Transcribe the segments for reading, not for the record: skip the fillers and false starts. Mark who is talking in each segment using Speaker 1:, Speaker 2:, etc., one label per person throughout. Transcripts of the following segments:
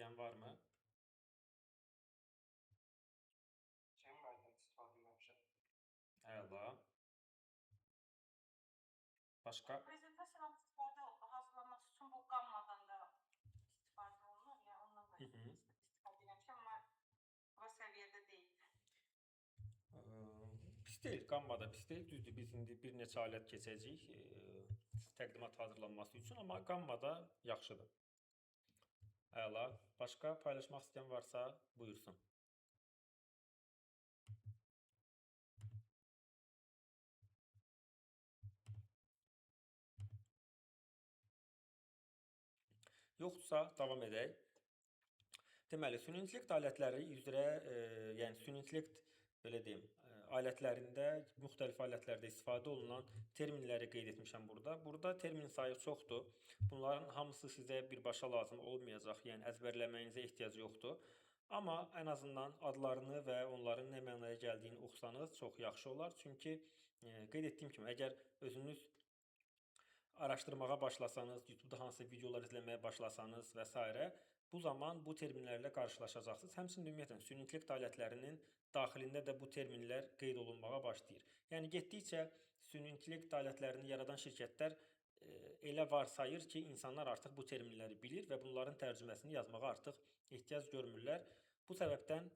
Speaker 1: istəyən varmı? Əla. Başqa?
Speaker 2: Prezentasiyadan istifadə hazırlanması üçün bu qammadan da istifadə olunur ya, ondan da istifadə eləmişəm, amma o səviyyədə deyil.
Speaker 1: Pis deyil, qammada pis deyil. Düzdür, biz indi bir neçə alət keçəcəyik təqdimat hazırlanması üçün, amma qammada yaxşıdır. Əla. Başqa paylaşmaq istəyən varsa buyursun. Yoxdursa davam edək. Deməli, süni intellekt alətləri üzrə, yəni süni intellekt belə deyim, alətlərində, müxtəlif alətlərdə istifadə olunan terminləri qeyd etmişəm burada. Burada termin sayı çoxdur. Bunların hamısı sizə birbaşa lazım olmayacaq, yəni əzbərləməyinizə ehtiyac yoxdur. Amma ən azından adlarını və onların nə mənaya gəldiyini oxusanız çox yaxşı olar. Çünki qeyd etdiyim kimi, əgər özünüz araşdırmağa başlasanız, YouTube-da hansı videolar izləməyə başlasanız və s. bu zaman bu terminlərlə qarşılaşacaqsınız. Həmçinin ümumiyyətlə süni intellekt alətlərinin daxilində də bu terminlər qeyd olunmağa başlayır. Yəni getdikcə süni intellekt alətlərini yaradan şirkətlər elə varsayır ki, insanlar artıq bu terminləri bilir və bunların tərcüməsini yazmağa artıq ehtiyac görmürlər. Bu səbəbdən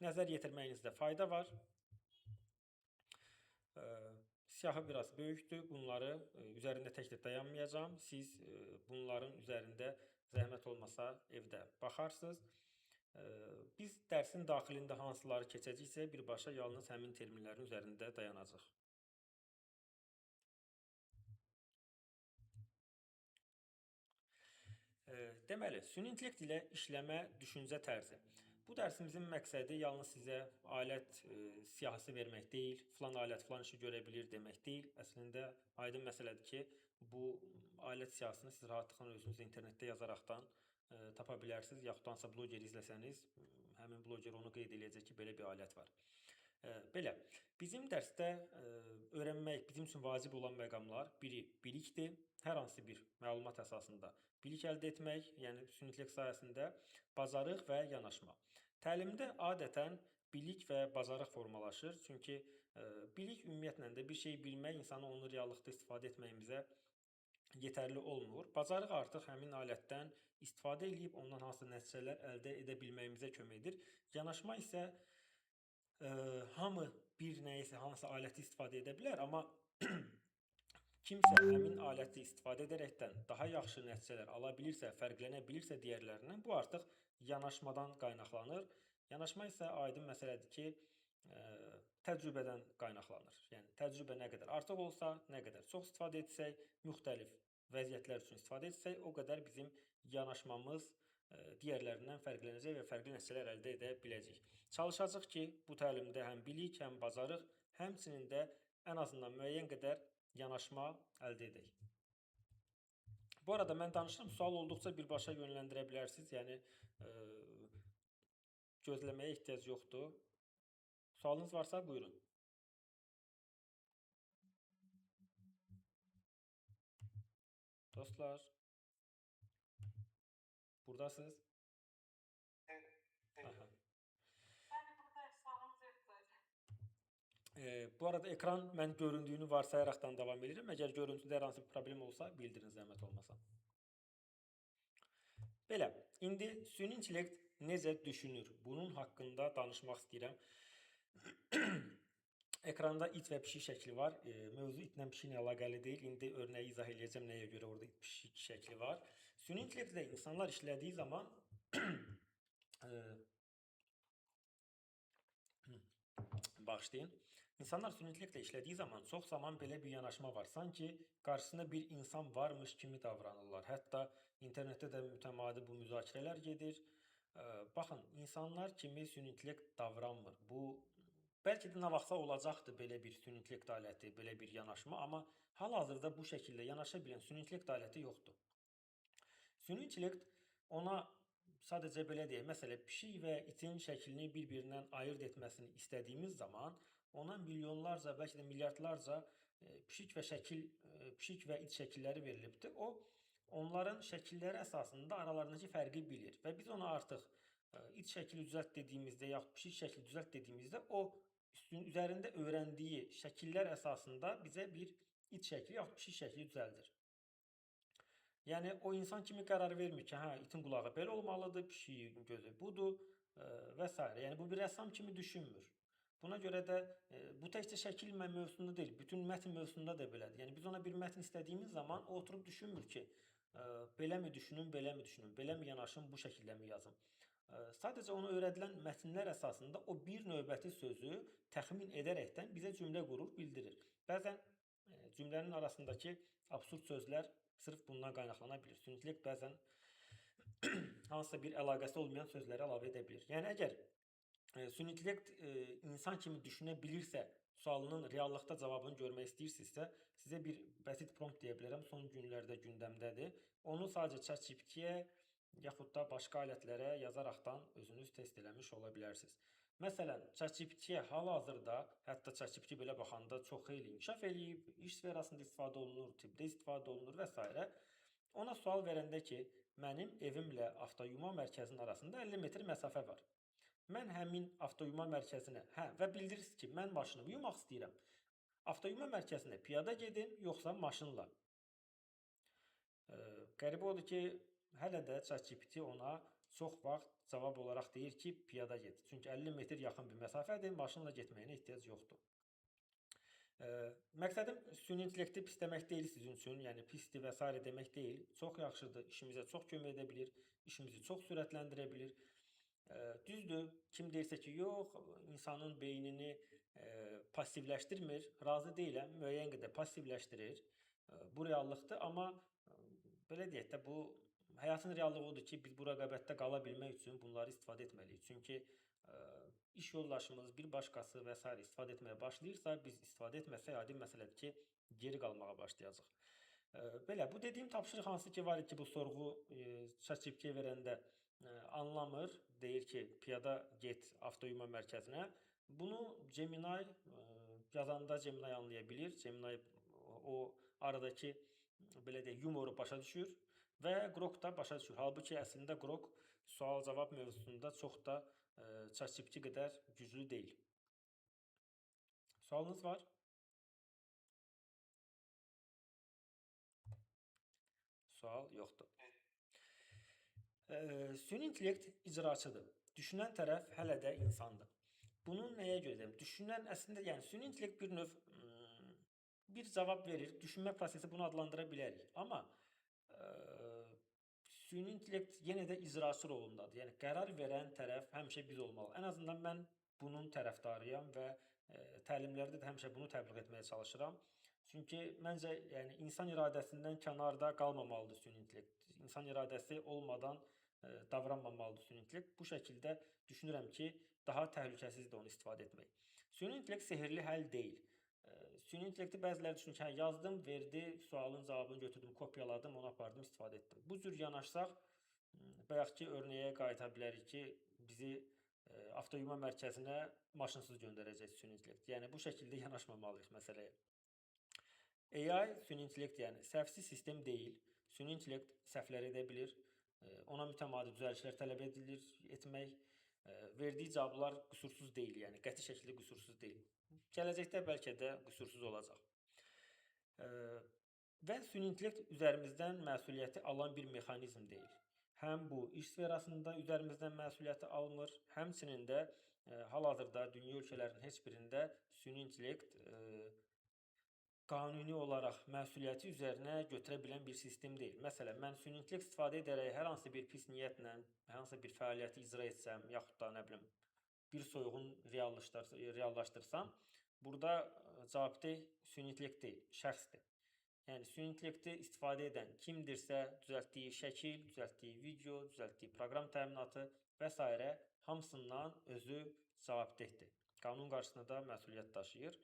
Speaker 1: nəzər yetirməyinizdə fayda var. Siyahı biraz böyükdür. Bunları üzərində tək-tək dayanmayacağım. Siz bunların üzərində zəhmət olmasa evdə baxarsınız. Biz dərsin daxilində hansıları keçəcəksə birbaşa yalnız həmin terminlərin üzərində dayanacaq. Deməli, süni intellekt ilə işləmə düşüncə tərzi. Bu dərsimizin məqsədi yalnız sizə alət siyahısı vermək deyil, filan alət filan işi görə bilir demək deyil. Əslində aydın məsələdir ki, bu alət siyahısını siz rahatlıqla özünüz internetdə yazaraqdan tapa bilərsiniz. Yaxud da hansısa bloqeri izləsəniz, həmin bloqer onu qeyd edəcək ki, belə bir alət var. Belə, bizim dərsdə öyrənmək bizim üçün vacib olan məqamlar biri bilikdir. Hər hansı bir məlumat əsasında bilik əldə etmək, yəni süni intellekt sayəsində bacarıq və yanaşma. Təlimdə adətən bilik və bacarıq formalaşır. Çünki bilik ümumiyyətlə də bir şey bilmək insanı onu reallıqda istifadə etməyimizə yetərli olmur. Bacarıq artıq həmin alətdən istifadə edib ondan hansı nəticələr əldə edə bilməyimizə kömək edir. Yanaşma isə hamı bir nəyisə, hansı aləti istifadə edə bilər, amma kimsə həmin aləti istifadə edərəkdən daha yaxşı nəticələr ala bilirsə, fərqlənə bilirsə digərlərindən, bu artıq yanaşmadan qaynaqlanır. Yanaşma isə aydın məsələdir ki, təcrübədən qaynaqlanır. Yəni təcrübə nə qədər artıq olsa, nə qədər çox istifadə etsək, müxtəlif vəziyyətlər üçün istifadə etsək, o qədər bizim yanaşmamız digərlərindən fərqlənəcək və fərqli nəticələr əldə edə biləcəyik. Çalışacağıq ki, bu təlimdə həm bilik, həm bacarıq, həmçinin də ən azından müəyyən qədər yanaşma əldə edək. Bu arada mən danışıram, sual olduqca birbaşa yönləndirə bilərsiniz. Yəni gözləməyə ehtiyac yoxdur. Sualınız varsa buyurun. Dostlar, buradasınız?
Speaker 2: Aha.
Speaker 1: Bu arada ekran mən göründüyünü varsayaraqdan davam edirəm. Əgər görüntüdə hər hansı bir problem olsa, bildirin zəhmət olmasa. Belə, indi süni intellekt necə düşünür? Bunun haqqında danışmaq istəyirəm. Ekranda it və pişik şəkli var. Mövzu itlə pişiklə əlaqəli deyil. İndi örnəyi izah edəcəm, nəyə görə orada it pişik şəkli var. Süni intellektdə insanlar işlədiyi zaman bağışlayın. İnsanlar süni intellektlə işlədiyi zaman çox zaman belə bir yanaşma var. Sanki qarşısında bir insan varmış kimi davranırlar. Hətta internetdə də mütəmadi bu müzakirələr gedir. Baxın, insanlar kimi süni intellekt davranmır. Bu bəlkə də nə vaxtsa olacaqdı belə bir süni intellekt aləti, belə bir yanaşma, amma hal-hazırda bu şəkildə yanaşa bilən süni intellekt aləti yoxdur. Süni intellekt ona sadəcə belə deyək, məsələn, pişik və itin şəklini bir-birindən ayırd etməsini istədiyimiz zaman ona milyonlarca, bəlkə də milyardlarca pişik və it şəkilləri verilibdir. O onların şəkilləri əsasında aralarındakı fərqi bilir və biz ona artıq iç şəkli düzəlt dediyimizdə yaxud pişik şəkli düzəlt dediyimizdə o üzərində öyrəndiyi şəkillər əsasında bizə bir iç şəkli yaxud pişik şəkli düzəldir. Yəni o insan kimi qərar vermir ki, hə, itin qulağı belə olmalıdır, pişiyin gözü budur və s. Yəni bu bir rəssam kimi düşünmür. Buna görə də bu təkcə şəkil mövzusunda deyil, bütün mətn mövzusunda da belədir. Yəni biz ona bir mətn istədiyimiz zaman o oturub düşünmür ki, beləmi düşünüm, beləmi düşünüm, beləmi yanaşım, bu şəkildə mi yazım. Sadəcə ona öyrədilən mətnlər əsasında o bir növbəti sözü təxmin edərəkdən bizə cümlə qurur, bildirir. Bəzən cümlənin arasındakı absurd sözlər sırf bundan qaynaqlana bilir. Süni intellekt bəzən hansısa bir əlaqəsi olmayan sözləri əlavə edə bilir. Yəni əgər süni intellekt insan kimi düşünə bilirsə, sualının reallıqda cavabını görmək istəyirsinizsə, sizə bir bəsit prompt deyə bilərəm. Son günlərdə gündəmdədir. Onu sadəcə ChatGPT-yə yaxud da başqa alətlərə yazaraqdan özünüz test eləmiş ola bilərsiniz. Məsələn, ChatGPT-yə hal-hazırda, hətta ChatGPT belə baxanda çox xeyli inkişaf eləyib, iş sferasında istifadə olunur, tibbdə istifadə olunur və s. Ona sual verəndə ki, mənim evimlə avtoyuma mərkəzinin arasında 50 metr məsafə var. Mən həmin avtoyuma mərkəzinə, və bildirirsiniz ki, mən maşınımı yumaq istəyirəm. Avtoyuma mərkəzinə piyada gedim, yoxsa maşınla. Qəribə odur ki, hələ də ChatGPT ona çox vaxt cavab olaraq deyir ki, piyada get. Çünki 50 metr yaxın bir məsafədir, maşınla getməyinə ehtiyac yoxdur. Məqsədim süni intellekti pis demək deyil sizin üçün, yəni pisdir və s. demək deyil. Çox yaxşıdır, işimizə çox kömək edə bilir, işimizi çox sürətləndirə bilir. Düzdür, kim deyirsə ki, yox, insanın beynini passivləşdirmir, razı deyiləm, müəyyən qədər passivləşdirir. Bu reallıqdır, amma belə deyək də, bu həyatın reallığı odur ki, biz bu rəqabətdə qala bilmək üçün bunları istifadə etməliyik. Çünki iş yoldaşımız, bir başqası və s. istifadə etməyə başlayırsa, biz istifadə etməsək, adi məsələdir ki, geri qalmağa başlayacaq. Belə, bu dediyim tapşırıq hansı ki var ki, bu sorğu ChatGPT-yə verəndə anlamır, deyir ki, piyada get avtoyuma mərkəzinə. Bunu Gemini yazanda Gemini anlaya bilir. Gemini o aradakı belə deyək, yumoru başa düşür və Grok da başa düşür. Halbuki əslində Grok sual-cavab mövzusunda çox da ChatGPT qədər güclü deyil. Sualınız var? Sual yoxdur. Süni intellekt icraçıdır. Düşünən tərəf hələ də insandır. Bunu nəyə görə deyim? Düşünən əslində, yəni süni intellekt bir növ bir cavab verir. Düşünmə prosesi bunu adlandıra bilərik. Amma süni intellekt yenə də icraçı rolundadır. Yəni qərar verən tərəf həmişə biz olmalı. Ən azından mən bunun tərəfdarıyam və təlimlərdə də həmişə bunu təbliğ etməyə çalışıram. Çünki məncə, yəni insan iradəsindən kənarda qalmamalıdır süni intellekt. İnsan iradəsi olmadan davranmamalıdır süni intellekt. Bu şəkildə düşünürəm ki, daha təhlükəsizdir onu istifadə etmək. Süni intellekt sehirli həll deyil. Süni intellekti bəziləri düşünür ki, yazdım, verdi, sualın cavabını götürdüm, kopyaladım, onu apardım, istifadə etdim. Bu cür yanaşsaq, bayaqki örnəyə qayıta bilərik ki, bizi avtoyuma mərkəzinə maşınsız göndərəcək süni intellekt. Yəni bu şəkildə yanaşmamalıyıq məsələyə. AI süni intellekt, yəni səhvsiz sistem deyil. Süni intellekt səhvlər edə bilir. Ona mütəmadi düzəlişlər tələb edilir, etmək. Verdiyi cavablar qüsursuz deyil, yəni qəti şəkildə qüsursuz deyil. Gələcəkdə bəlkə də qüsursuz olacaq. Və süni intellekt üzərimizdən məsuliyyəti alan bir mexanizm deyil. Həm bu iş sferasında üzərimizdən məsuliyyəti almır, həmçinin də hal-hazırda dünya ölkələrinin heç birində süni intellekt qanuni olaraq məsuliyyəti üzərinə götürə bilən bir sistem deyil. Məsələn, mən süni intellekt istifadə edərək hər hansı bir pis niyyətlə, hər hansı bir fəaliyyəti icra etsəm, yaxud da nə bilim, bir soyğun reallaşdırsam, burada cavabdeh süni intellekt deyil, şəxsdir. Yəni süni intellekti istifadə edən kimdirsə, düzəltdiyi şəkil, düzəltdiyi video, düzəltdiyi proqram təminatı və s. hamısından özü cavabdehdir. Qanun qarşısında da məsuliyyət daşıyır.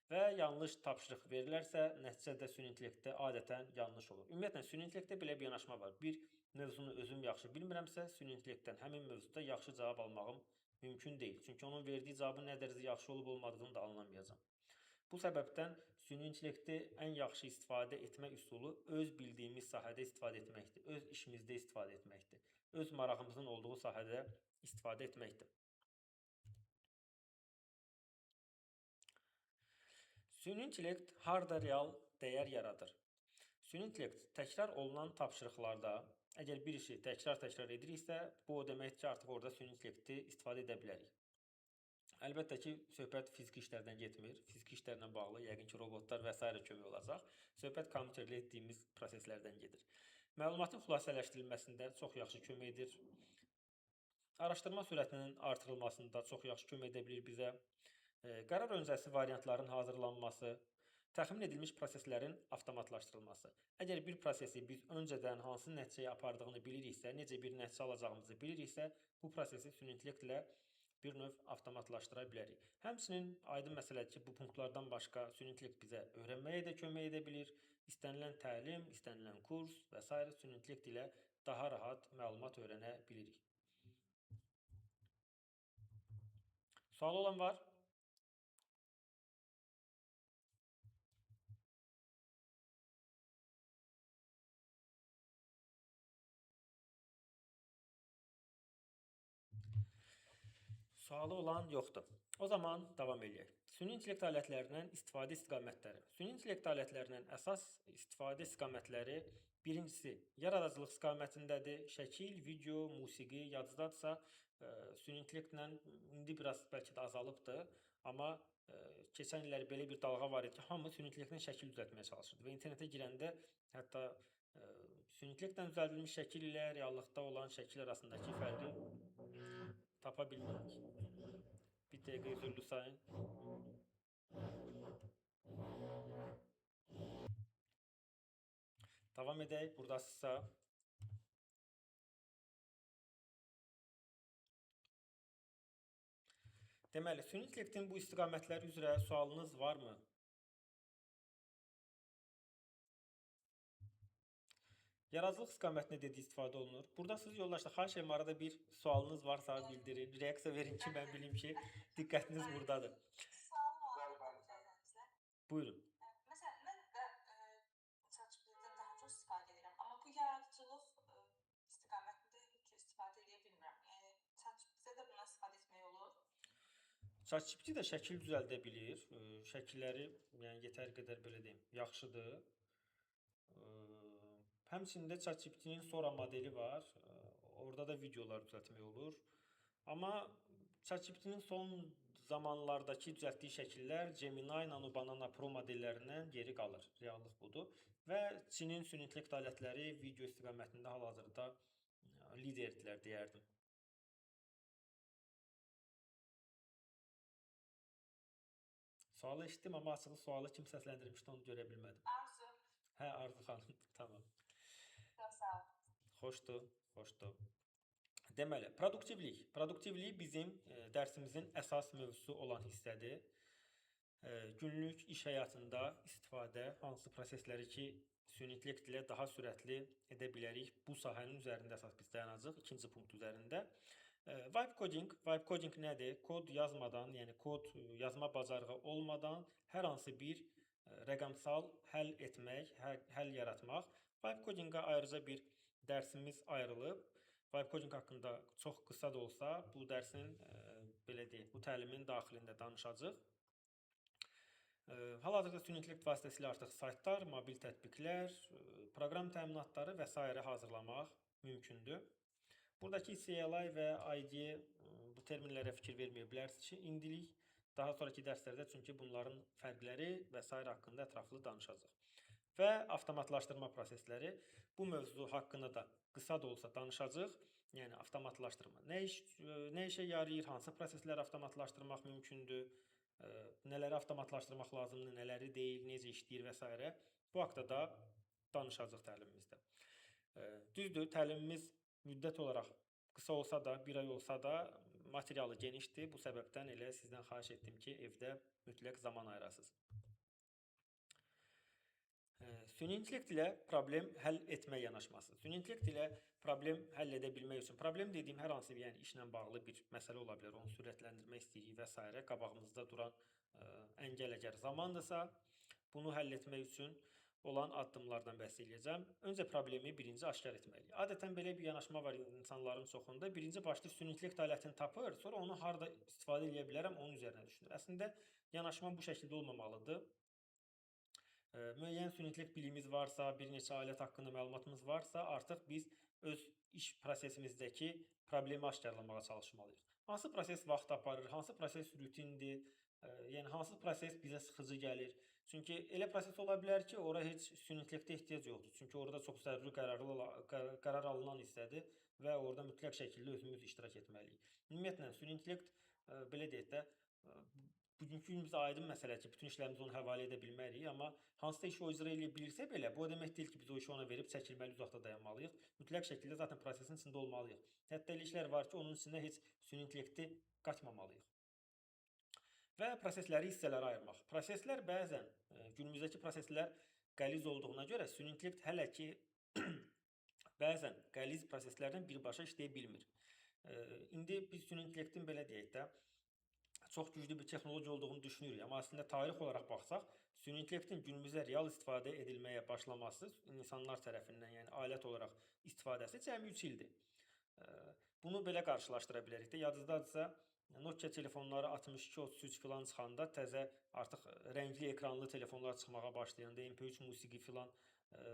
Speaker 1: Və yanlış tapşırıq verilərsə, nəticədə süni intellektdə adətən yanlış olur. Ümumiyyətlə, süni intellektdə belə bir yanaşma var. Bir mövzunu özüm yaxşı bilmirəmsə, süni intellektdən həmin mövzuda yaxşı cavab almağım mümkün deyil. Çünki onun verdiyi cavabın nə dərəcədə yaxşı olub olmadığını da anlamayacam. Bu səbəbdən süni intellekti ən yaxşı istifadə etmə üsulu öz bildiyimiz sahədə istifadə etməkdir. Öz işimizdə istifadə etməkdir. Öz marağımızın olduğu sahədə istifadə etməkdir. Süni intellekt harda real dəyər yaradır? Süni intellekt təkrar olunan tapşırıqlarda, əgər bir işi təkrar ediriksə, bu o deməkdir ki, artıq orada süni intellekti istifadə edə bilərik. Əlbəttə ki, söhbət fiziki işlərdən getmir. Fiziki işlərlə bağlı yəqin ki, robotlar və s. kömək olacaq. Söhbət kompüterlə etdiyimiz proseslərdən gedir. Məlumatın xülasələşdirilməsində çox yaxşı kömək edir. Araşdırma sürətinin artırılmasında çox yaxşı kömək edə bilir bizə. Qərar öncəsi variantların hazırlanması, təxmin edilmiş proseslərin avtomatlaşdırılması. Əgər bir prosesi biz öncədən hansı nəticəyə apardığını biliriksə, necə bir nəticə alacağımızı biliriksə, bu prosesi süni intellektlə bir növ avtomatlaşdıra bilərik. Həmçinin aydın məsələdir ki, bu punktlardan başqa süni intellekt bizə öyrənməyə də kömək edə bilir. İstənilən təlim, istənilən kurs və s. süni intellekt ilə daha rahat məlumat öyrənə bilirik. Sual olan var? Sualı olan yoxdur. O zaman davam edək. Süni intellekt alətlərindən istifadə istiqamətləri. Süni intellekt alətlərindən əsas istifadə istiqamətləri birincisi yaradıcılıq istiqamətindədir. Şəkil, video, musiqi, yadcıdadırsa süni intellektlə indi biraz bəlkə də azalıbdır. Amma keçən illər belə bir dalğa var idi ki, hamı süni intellektlə şəkil düzəltməyə çalışırdı və internetə girəndə hətta süni intellektlə düzəldilmiş şəkil ilə reallıqda olan şəkil arasındakı fərqi tapa bilmirik. Bir dəqiqə üzürlü sayın. Davam edək. Buradasınızsa. Deməli, süni intellektin bu istiqamətləri üzrə sualınız varmı? Yaradıcılıq istiqamətində dediyi istifadə olunur. Burada siz yoldaşlar, xahiş edirəm arada bir sualınız varsa bildirin, reaksiya verin ki, mən bilim ki, diqqətiniz buradadır.
Speaker 2: Sual var.
Speaker 1: Buyurun.
Speaker 2: Məsələn, mən də ChatGPT-dən daha çox istifadə edirəm, amma bu yaradıcılıq istiqamətində heç istifadə edə bilmirəm. Yəni ChatGPT-də bundan istifadə etmək olur.
Speaker 1: ChatGPT də şəkil düzəldə bilir. Şəkilləri, yəni yetər qədər belə deyim, yaxşıdır. Həmçində ChatGPT-nin Sora modeli var. Orada da videolar düzəltmək olur. Amma ChatGPT-nin son zamanlardakı düzəltdiyi şəkillər Gemini, Nano Banana Pro modellərindən geri qalır. Reallıq budur. Və Çinin süni intellekt alətləri video istiqamətində hal-hazırda liderdirlər deyərdim. Sualı eşitdim, amma açığı sualı kim səsləndirmişdi onu görə bilmədim.
Speaker 2: Arzu.
Speaker 1: Hə, Arzu xanım, tamam.
Speaker 2: Çox sağ ol.
Speaker 1: Xoşdur, xoşdur. Deməli, produktivlik. Produktivlik bizim dərsimizin əsas mövzusu olan hissədir. Günlük iş həyatında istifadə, hansı prosesləri ki, süni intellekt ilə daha sürətli edə bilərik. Bu sahənin üzərində əsas biz dayanacağıq, ikinci punkt üzərində. Vibe coding. Vibe coding nədir? Kod yazmadan, yəni kod yazma bacarığı olmadan hər hansı bir rəqəmsal həll etmək, həll yaratmaq. Vibe codinga ayrıca bir dərsimiz ayrılıb. Vibe coding haqqında çox qısa da olsa bu dərsin belə deyək, bu təlimin daxilində danışacağıq. Hal-hazırda süni intellekt vasitəsilə artıq saytlar, mobil tətbiqlər, proqram təminatları və s. hazırlamaq mümkündür. Buradakı CLI və IDE bu terminlərə fikir verməyə bilərsiniz ki, indilik daha sonraki dərslərdə çünki bunların fərqləri və s. haqqında ətraflı danışacağıq. Və avtomatlaşdırma prosesləri. Bu mövzu haqqında da qısa da olsa danışacağıq. Yəni avtomatlaşdırma nə işə yarayır, hansı prosesləri avtomatlaşdırmaq mümkündür, nələri avtomatlaşdırmaq lazımdır, nələri deyil, necə işləyir və s. Bu haqda da danışacağıq təlimimizdə. Düzdür, təlimimiz müddət olaraq qısa olsa da, bir ay olsa da materialı genişdir. Bu səbəbdən elə sizdən xahiş etdim ki, evdə mütləq zaman ayırasınız. Süni intellekt ilə problem həll etmə yanaşması. Süni intellekt ilə problem həll edə bilmək üçün, problem dediyim hər hansı bir yəni işlə bağlı bir məsələ ola bilər, onu sürətləndirmək istəyirik və s. qabağımızda duran əngəl əgər zamandırsa, Bunu həll etmək üçün olan addımlardan bəhs edəcəm. Öncə problemi birinci aşkar etməliyik. Adətən belə bir yanaşma var insanların çoxunda. Birinci başda süni intellekt alətini tapır, sonra onu harda istifadə edə bilərəm, onun üzərinə düşünür. Əslində yanaşma bu şəkildə olmamalıdır. Müəyyən süni intellekt bilgimiz varsa, bir neçə alət haqqında məlumatımız varsa, artıq biz öz iş prosesimizdəki problemi aşkarlamağa çalışmalıyıq. Hansı proses vaxt aparır, hansı proses rutindir, yəni hansı proses bizə sıxıcı gəlir. Çünki elə proses ola bilər ki, ora heç süni intellektə ehtiyac yoxdur. Çünki orada çox zəruri qərar alınan hissədir və orada mütləq şəkildə özümüz iştirak etməliyik. Ümumiyyətlə, süni intellekt, belə deyək də, bugünkü günümüzdə aydın məsələ ki, bütün işlərimizi ona həvalə edə bilmərik, amma hansısa işi o icra edə bilirsə belə, bu o demək deyil ki, biz o işi ona verib çəkilməli, uzaqda dayanmalıyıq. Mütləq şəkildə zaten prosesin içində olmalıyıq. Hətta elə işlər var ki, onun içində heç süni intellekti qatmamalıyıq. Və prosesləri hissələrə ayırmaq. Proseslər bəzən, günümüzdəki proseslər qəliz olduğuna görə süni intellekt hələ ki bəzən qəliz proseslərdən birbaşa işləyə bilmir. İndi biz süni intellektin belə deyək də, çox güclü bir texnologiya olduğunu düşünürük. Amma əslində tarix olaraq baxsaq, süni intellektin günümüzdə real istifadə edilməyə başlaması insanlar tərəfindən, yəni alət olaraq istifadəsi cəmi 3 ildir. Bunu belə qarşılaşdıra bilərik də. Yadınızdadırsa, Nokia telefonları 62-33 filan çıxanda təzə artıq rəngli ekranlı telefonlar çıxmağa başlayanda, MP3 musiqi filan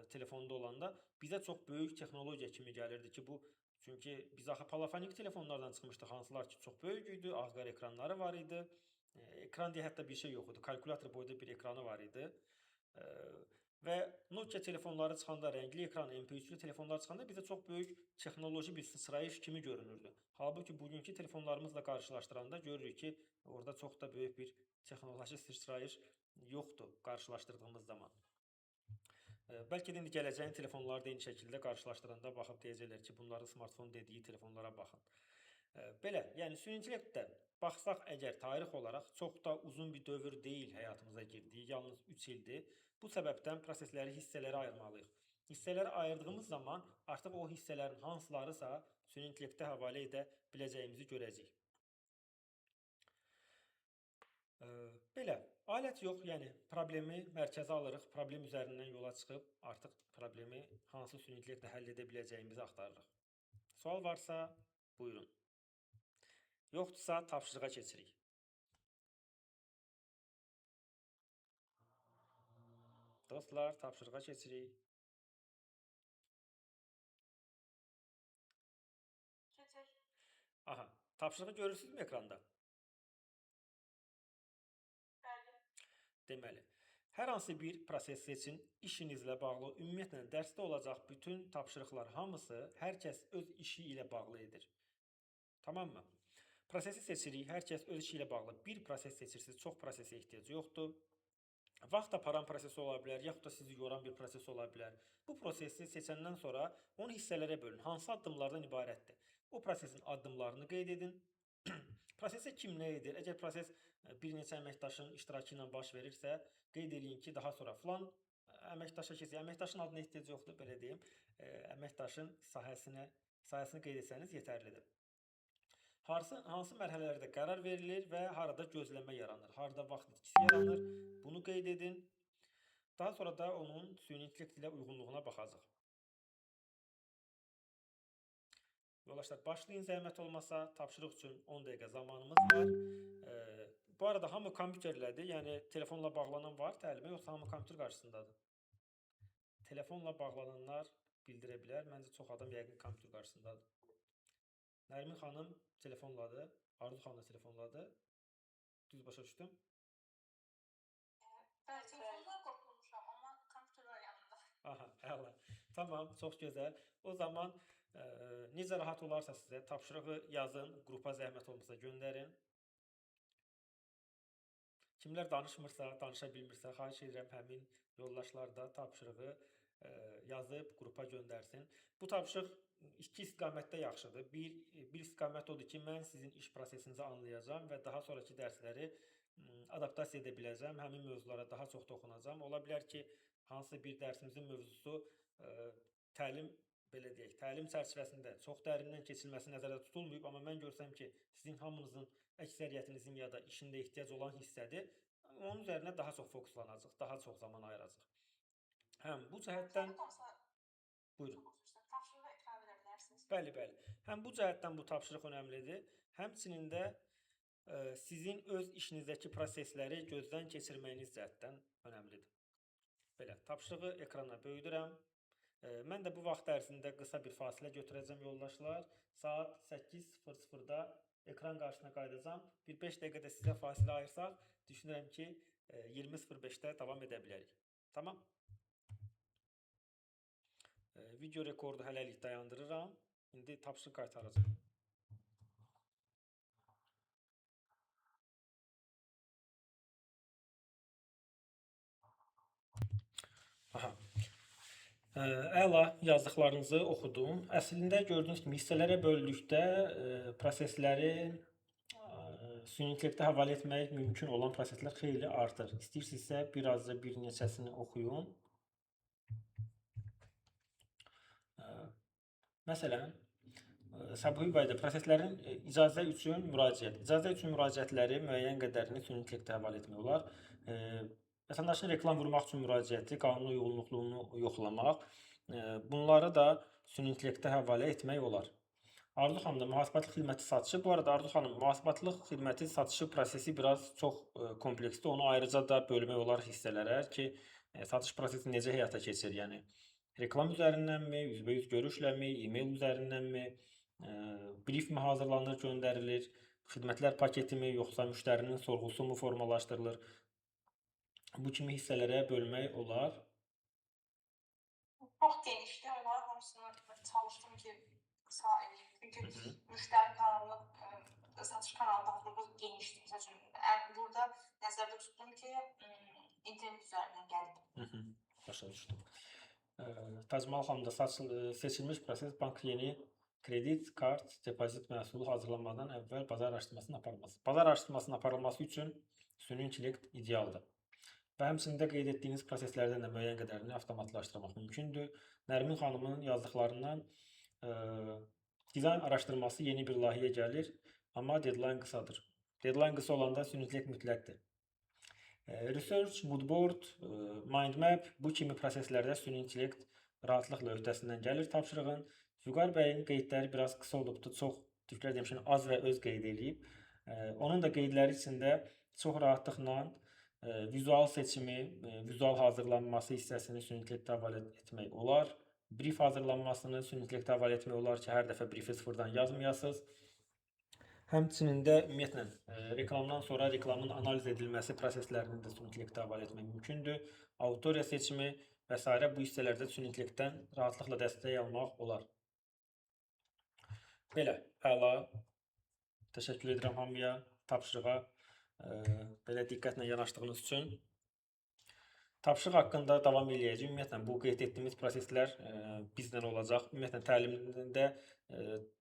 Speaker 1: telefonda olanda bizə çox böyük texnologiya kimi gəlirdi ki, bu çünki biz axı palafonik telefonlardan çıxmışdıq, hansılar ki çox böyük idi, ağ-qara ekranları var idi. Ekran deyə hətta bir şey yox idi, kalkulyator boyda bir ekranı var idi. Və Nokia telefonları çıxanda, rəngli ekran, MP3'lü telefonlar çıxanda bizə çox böyük texnoloji bir sıçrayış kimi görünürdü. Halbuki bugünkü telefonlarımızla qarşılaşdıranda görürük ki, orada çox da böyük bir texnoloji sıçrayış yoxdur qarşılaşdırdığımız zaman. Bəlkə də indi gələcəyin telefonları da eyni şəkildə qarşılaşdıranda baxıb deyəcəklər ki, bunların smartfon dediyi telefonlara baxın. Belə, yəni süni intellektdə baxsaq əgər tarix olaraq çox da uzun bir dövr deyil həyatımıza girdiyi, yalnız 3 ildir. Bu səbəbdən prosesləri hissələrə ayırmalıyıq. Hissələrə ayırdığımız zaman artıq o hissələrin hansılarısa süni intellektə həvalə edə biləcəyimizi görəcəyik. Belə, alət yox, yəni problemi mərkəzə alırıq, problem üzərindən yola çıxıb artıq problemi hansı süni intellektlə həll edə biləcəyimizi axtarırıq. Sual varsa, buyurun. Yoxdursa tapşırığa keçirik. Dostlar, tapşırığa keçirik.
Speaker 2: Keçir.
Speaker 1: Aha, tapşırığı görürsünüzmü ekranda?
Speaker 2: Bəli.
Speaker 1: Deməli, hər hansı bir proses seçin, işinizlə bağlı, ümumiyyətlə dərsdə olacaq bütün tapşırıqlar hamısı hər kəs öz işi ilə bağlı edir. Tamam mı? Prosesi seçirik, hər kəs öz işi ilə bağlı bir proses seçirsiniz, çox prosesə ehtiyac yoxdur. Vaxt aparan proses ola bilər, yaxud da sizi yoran bir proses ola bilər. Bu prosesi seçəndən sonra onu hissələrə bölün. Hansı addımlardan ibarətdir? O prosesin addımlarını qeyd edin. Prosesə kim nə edir? Əgər proses bir neçə əməkdaşın iştirakı ilə baş verirsə, qeyd edin ki, daha sonra filan əməkdaşa keçir. Əməkdaşın adına ehtiyac yoxdur, belə deyim. Əməkdaşın sahəsini qeyd etsəniz yetərlidir. Hansı mərhələlərdə qərar verilir və harada gözləmə yaranır, harada vaxt itkisi yaranır, bunu qeyd edin. Daha sonra da onun süni intellekt ilə uyğunluğuna baxacaq. Yoldaşlar, başlayın zəhmət olmasa, tapşırıq üçün 10 dəqiqə zamanımız var. Bu arada hamı kompüterlədir, yəni telefonla bağlanan var təlimə, yoxsa hamı kompüter qarşısındadır? Telefonla bağlananlar bildirə bilər, məncə çox adam yəqin kompüter qarşısındadır. Nərmin xanım telefonladır, Arzu xanım da telefonladır. Düz başa düşdüm?
Speaker 2: Bəli, telefondan qurtulmuşam, amma kompüter var yanımda.
Speaker 1: Aha, əla. Tamam, çox gözəl. O zaman necə rahat olarsa sizə tapşırığı yazın, qrupa zəhmət olmasa göndərin. Kimlər danışmırsa, danışa bilmirsə, xahiş edirəm həmin yoldaşlar da tapşırığı yazıb qrupa göndərsin. Bu tapşırıq iki istiqamətdə yaxşıdır. Bir istiqamət odur ki, mən sizin iş prosesinizi anlayacağam və daha sonraki dərsləri adaptasiya edə biləcəm. Həmin mövzulara daha çox toxunacağam. Ola bilər ki, hansısa bir dərsimizin mövzusu təlim, belə deyək, təlim çərçivəsində çox dərindən keçilməsi nəzərdə tutulmayıb, amma mən görsəm ki, sizin hamınızın, əksəriyyətinizin ya da işində ehtiyac olan hissədir, onun üzərinə daha çox fokuslanacaq, daha çox zaman ayıracaq. Həm bu cəhətdən buyurun.
Speaker 2: Tapşırığı ekran verə bilərsiniz.
Speaker 1: Bəli. Həm bu cəhətdən bu tapşırıq önəmlidir. Həmçinin də sizin öz işinizdəki prosesləri gözdən keçirməyiniz cəhətdən önəmlidir. Belə, tapşırığı ekrana böyüdürəm. Mən də bu vaxt ərzində qısa bir fasilə götürəcəm yoldaşlar. Saat 8:00-da ekran qarşısına qayıdacam. Bir 5 dəqiqədə sizə fasilə ayırsaq, düşünürəm ki, 20:05-də davam edə bilərik. Tamam? Video rekordu hələlik dayandırıram. İndi tapşırıq qaytaracağam. Aha. Əla, yazdıqlarınızı oxudum. Əslində gördüyünüz kimi hissələrə böldükdə prosesləri süni intellektə həvalə etmək mümkün olan proseslər xeyli artır. İstəyirsinizsə birazca bir neçəsini oxuyun. Məsələn, Səbuhi qayda proseslərin icazə üçün müraciət. İcazə üçün müraciətləri müəyyən qədərini süni intellektə həvalə etmək olar. Vətəndaşın reklam vurmaq üçün müraciəti, qanuna uyğunluğunu yoxlamaq, bunları da süni intellektə həvalə etmək olar. Arzu xanımda mühasibatlı xidməti satışı. Bu arada Arzu xanım, mühasibatlı xidməti satışı prosesi biraz çox kompleksdir. Onu ayrıca da bölmək olar hissələrə ki, satış prosesi necə həyata keçir? Yəni reklam üzərindənmi, üzbəüz görüşləmi, e-mail üzərindənmi, brief mi hazırlanır, göndərilir, xidmətlər paketi mi, yoxsa müştərinin sorğusu mu formalaşdırılır? Bu kimi hissələrə bölmək olar.
Speaker 2: Çox genişdir. Onların hamısını çalışdım ki, qısa edeyim. Çünki müştəri kanalı, satış kanalı daxilində genişdir. Məsəl üçün, burada nəzərdə tutdum ki, internet üzərindən gəlib.
Speaker 1: Başa düşdüm. Tacmal xanımda seçilmiş proses bank yeni kredit, kart, depozit məhsulu hazırlanmadan əvvəl bazar araşdırmasının aparılması. Bazar araşdırmasının aparılması üçün süni intellekt idealdır. Və həmçində qeyd etdiyiniz proseslərdən də müəyyən qədərini avtomatlaşdırmaq mümkündür. Nərmin xanımın yazdıqlarından dizayn araşdırması yeni bir layihəyə gəlir, amma deadline qısadır. Deadline qısa olanda süni intellekt mütləqdir. Research, moodboard, mind map, bu kimi proseslərdə süni intellekt rahatlıqla öhdəsindən gəlir tapşırığın. Vüqar bəyin qeydləri biraz qısa olubdur, çox türklər demişən az və öz qeyd edib. Onun da qeydləri içində çox rahatlıqla vizual seçimi, vizual hazırlanması hissəsini süni intellektə həvalə etmək olar. Brief hazırlanmasını süni intellektə həvalə etmək olar ki, hər dəfə briefi sıfırdan yazmayasınız. Həmçinin də ümumiyyətlə reklamdan sonra reklamın analiz edilməsi proseslərini də süni intellektə həvalə etmək mümkündür. Auditoriya seçimi və s. bu hissələrdə süni intellektdən rahatlıqla dəstək almaq olar. Belə, əla. Təşəkkür edirəm hamıya tapşırığa belə diqqətlə yanaşdığınız üçün. Tapşırıq haqqında davam eləyəcək. Ümumiyyətlə, bu qeyd etdiyimiz proseslər bizdən olacaq. Ümumiyyətlə, təlimdə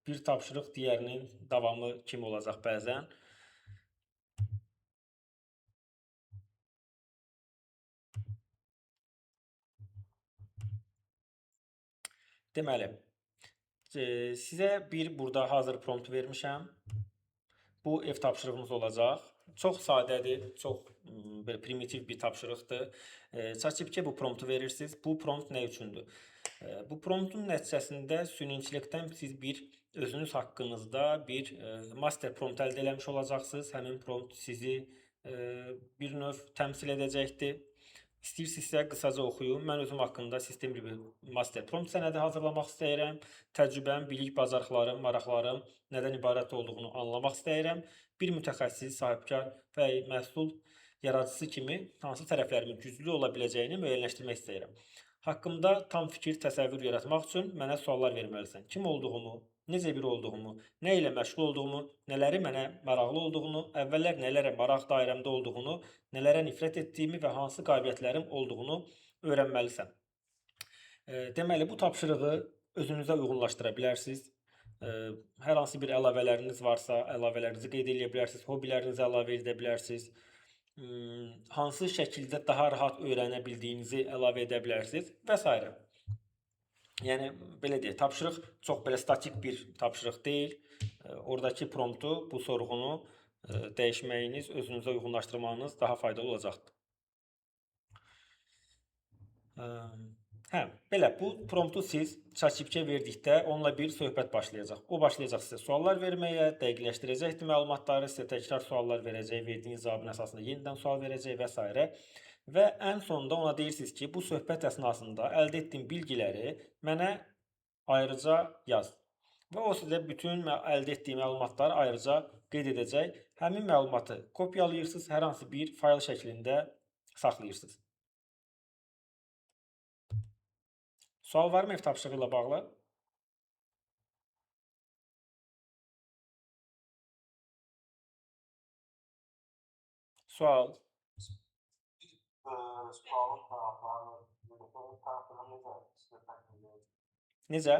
Speaker 1: bir tapşırıq digərinin davamı kimi olacaq bəzən. Deməli, sizə bir burada hazır prompt vermişəm. Bu ev tapşırığımız olacaq. Çox sadədir, çox belə primitiv bir tapşırıqdır. ChatGPT-yə bu promptu verirsiniz. Bu prompt nə üçündür? Bu promptun nəticəsində süni intellektdən siz bir özünüz haqqınızda bir master prompt əldə eləmiş olacaqsınız. Həmin prompt sizi bir növ təmsil edəcəkdir. İstəyirsinizsə qısaca oxuyun. Mən özüm haqqında sistemli bir master prompt sənədi hazırlamaq istəyirəm. Təcrübəm, bilik, bacarıqlarım, maraqlarım nədən ibarət olduğunu anlamaq istəyirəm. Bir mütəxəssis, sahibkar və məhsul yaradıcısı kimi hansı tərəflərimin güclü ola biləcəyini müəyyənləşdirmək istəyirəm. Haqqımda tam fikir, təsəvvür yaratmaq üçün mənə suallar verməlisən. Kim olduğumu, necə biri olduğumu, nə ilə məşğul olduğumu, nələri mənə maraqlı olduğunu, əvvəllər nələrə maraq dairəmdə olduğunu, nələrə nifrət etdiyimi və hansı qabiliyyətlərim olduğunu öyrənməlisən. Deməli, bu tapşırığı özünüzə uyğunlaşdıra bilərsiniz. Hər hansı bir əlavələriniz varsa, əlavələrinizi qeyd edə bilərsiniz, hobilərinizi əlavə edə bilərsiniz. Hansı şəkildə daha rahat öyrənə bildiyinizi əlavə edə bilərsiniz və s. Yəni, belə deyək, tapşırıq çox belə statik bir tapşırıq deyil. Oradakı promptu, bu sorğunu dəyişməyiniz, özünüzə uyğunlaşdırmanız daha faydalı olacaqdır. Hə, belə bu promptu siz ChatGPT-yə verdikdə onunla bir söhbət başlayacaq. O başlayacaq sizə suallar verməyə, dəqiqləşdirəcəkdir məlumatları, sizə təkrar suallar verəcək, verdiyiniz cavabın əsasında yenidən sual verəcək və s. Və ən sonunda ona deyirsiniz ki, bu söhbət əsnasında əldə etdiyim bilgiləri mənə ayrıca yaz. Və o sizə bütün əldə etdiyi məlumatları ayrıca qeyd edəcək. Həmin məlumatı kopyalayırsınız, hər hansı bir fayl şəklində saxlayırsınız. Sual var mı ev tapşırığı ilə bağlı? Sual.
Speaker 3: Sualın cavablarını
Speaker 1: Necə?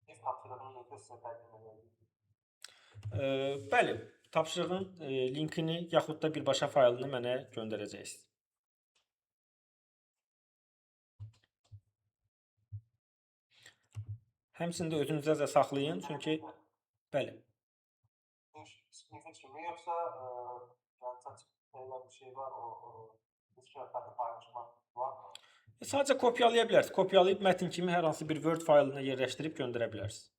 Speaker 3: Ev tapşırığını necə sizə təqdim edəcək?
Speaker 1: Bəli, tapşırığın linkini yaxud da birbaşa faylını mənə göndərəcəksiniz. Həmçində özünüzə də saxlayın, çünki bəli.
Speaker 3: Sınıfın kimi yoxsa bir şey var, o söhbəti paylaşmaq var mı?
Speaker 1: Sadəcə kopyalaya bilərsiniz. Kopyalayıb mətin kimi hər hansı bir Word faylına yerləşdirib göndərə bilərsiniz.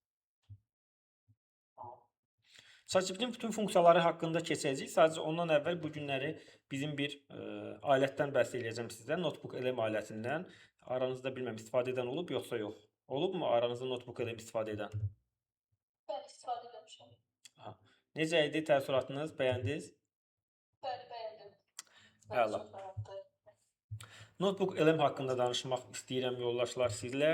Speaker 1: ChatGPT-nin bütün funksiyaları haqqında keçəcəyik. Sadəcə ondan əvvəl bu günləri bizim bir alətdən bəhs edəcəm sizə. Notebook LM alətindən. Aranızda bilməm istifadə edən olub yoxsa yox? Olubmu aranızda Notebook LM istifadə edən?
Speaker 2: Bəli, istifadə etmişəm.
Speaker 1: Necə idi təəssüratınız? Bəyəndiniz?
Speaker 2: Bəli, bəyəndim.
Speaker 1: Əla. Notebook LM haqqında danışmaq istəyirəm yoldaşlar sizlə.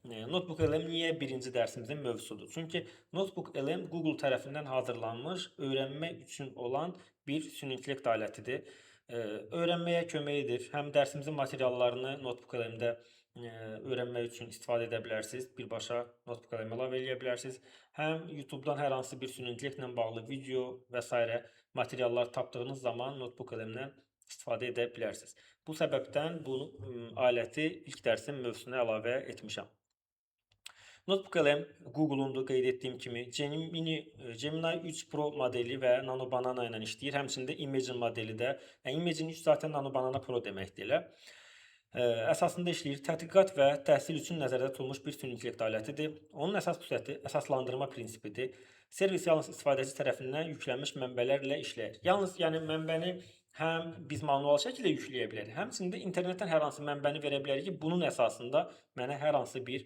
Speaker 1: Notebook LM niyə birinci dərsimizin mövzusudur? Çünki Notebook LM Google tərəfindən hazırlanmış öyrənmək üçün olan bir süni intellekt alətidir. Öyrənməyə kömək edir. Həm dərsimizin materiallarını Notebook LM-də öyrənmək üçün istifadə edə bilərsiniz. Birbaşa Notebook LM əlavə edə bilərsiniz. Həm YouTube-dan hər hansı bir süni intellektlə bağlı video və s. materiallar tapdığınız zaman Notebook LM-dən istifadə edə bilərsiniz. Bu səbəbdən bu aləti ilk dərsin mövzusuna əlavə etmişəm. Notebook LM Google-undur qeyd etdiyim kimi. Gemini 3 Pro modeli və Nano Banana ilə işləyir. Həmçində Imagen modeli də. Imagen 3 zaten Nano Banana Pro deməkdir elə. Əsasında işləyir. Tədqiqat və təhsil üçün nəzərdə tutulmuş bir süni intellekt alətidir. Onun əsas xüsusiyyəti əsaslandırma prinsipidir. Servis yalnız istifadəçi tərəfindən yüklənmiş mənbələrlə işləyir. Yalnız yəni mənbəni həm biz manual şəkildə yükləyə bilərik, həmçində internetdən hər hansı mənbəni verə bilərik ki, bunun əsasında mənə hər hansı bir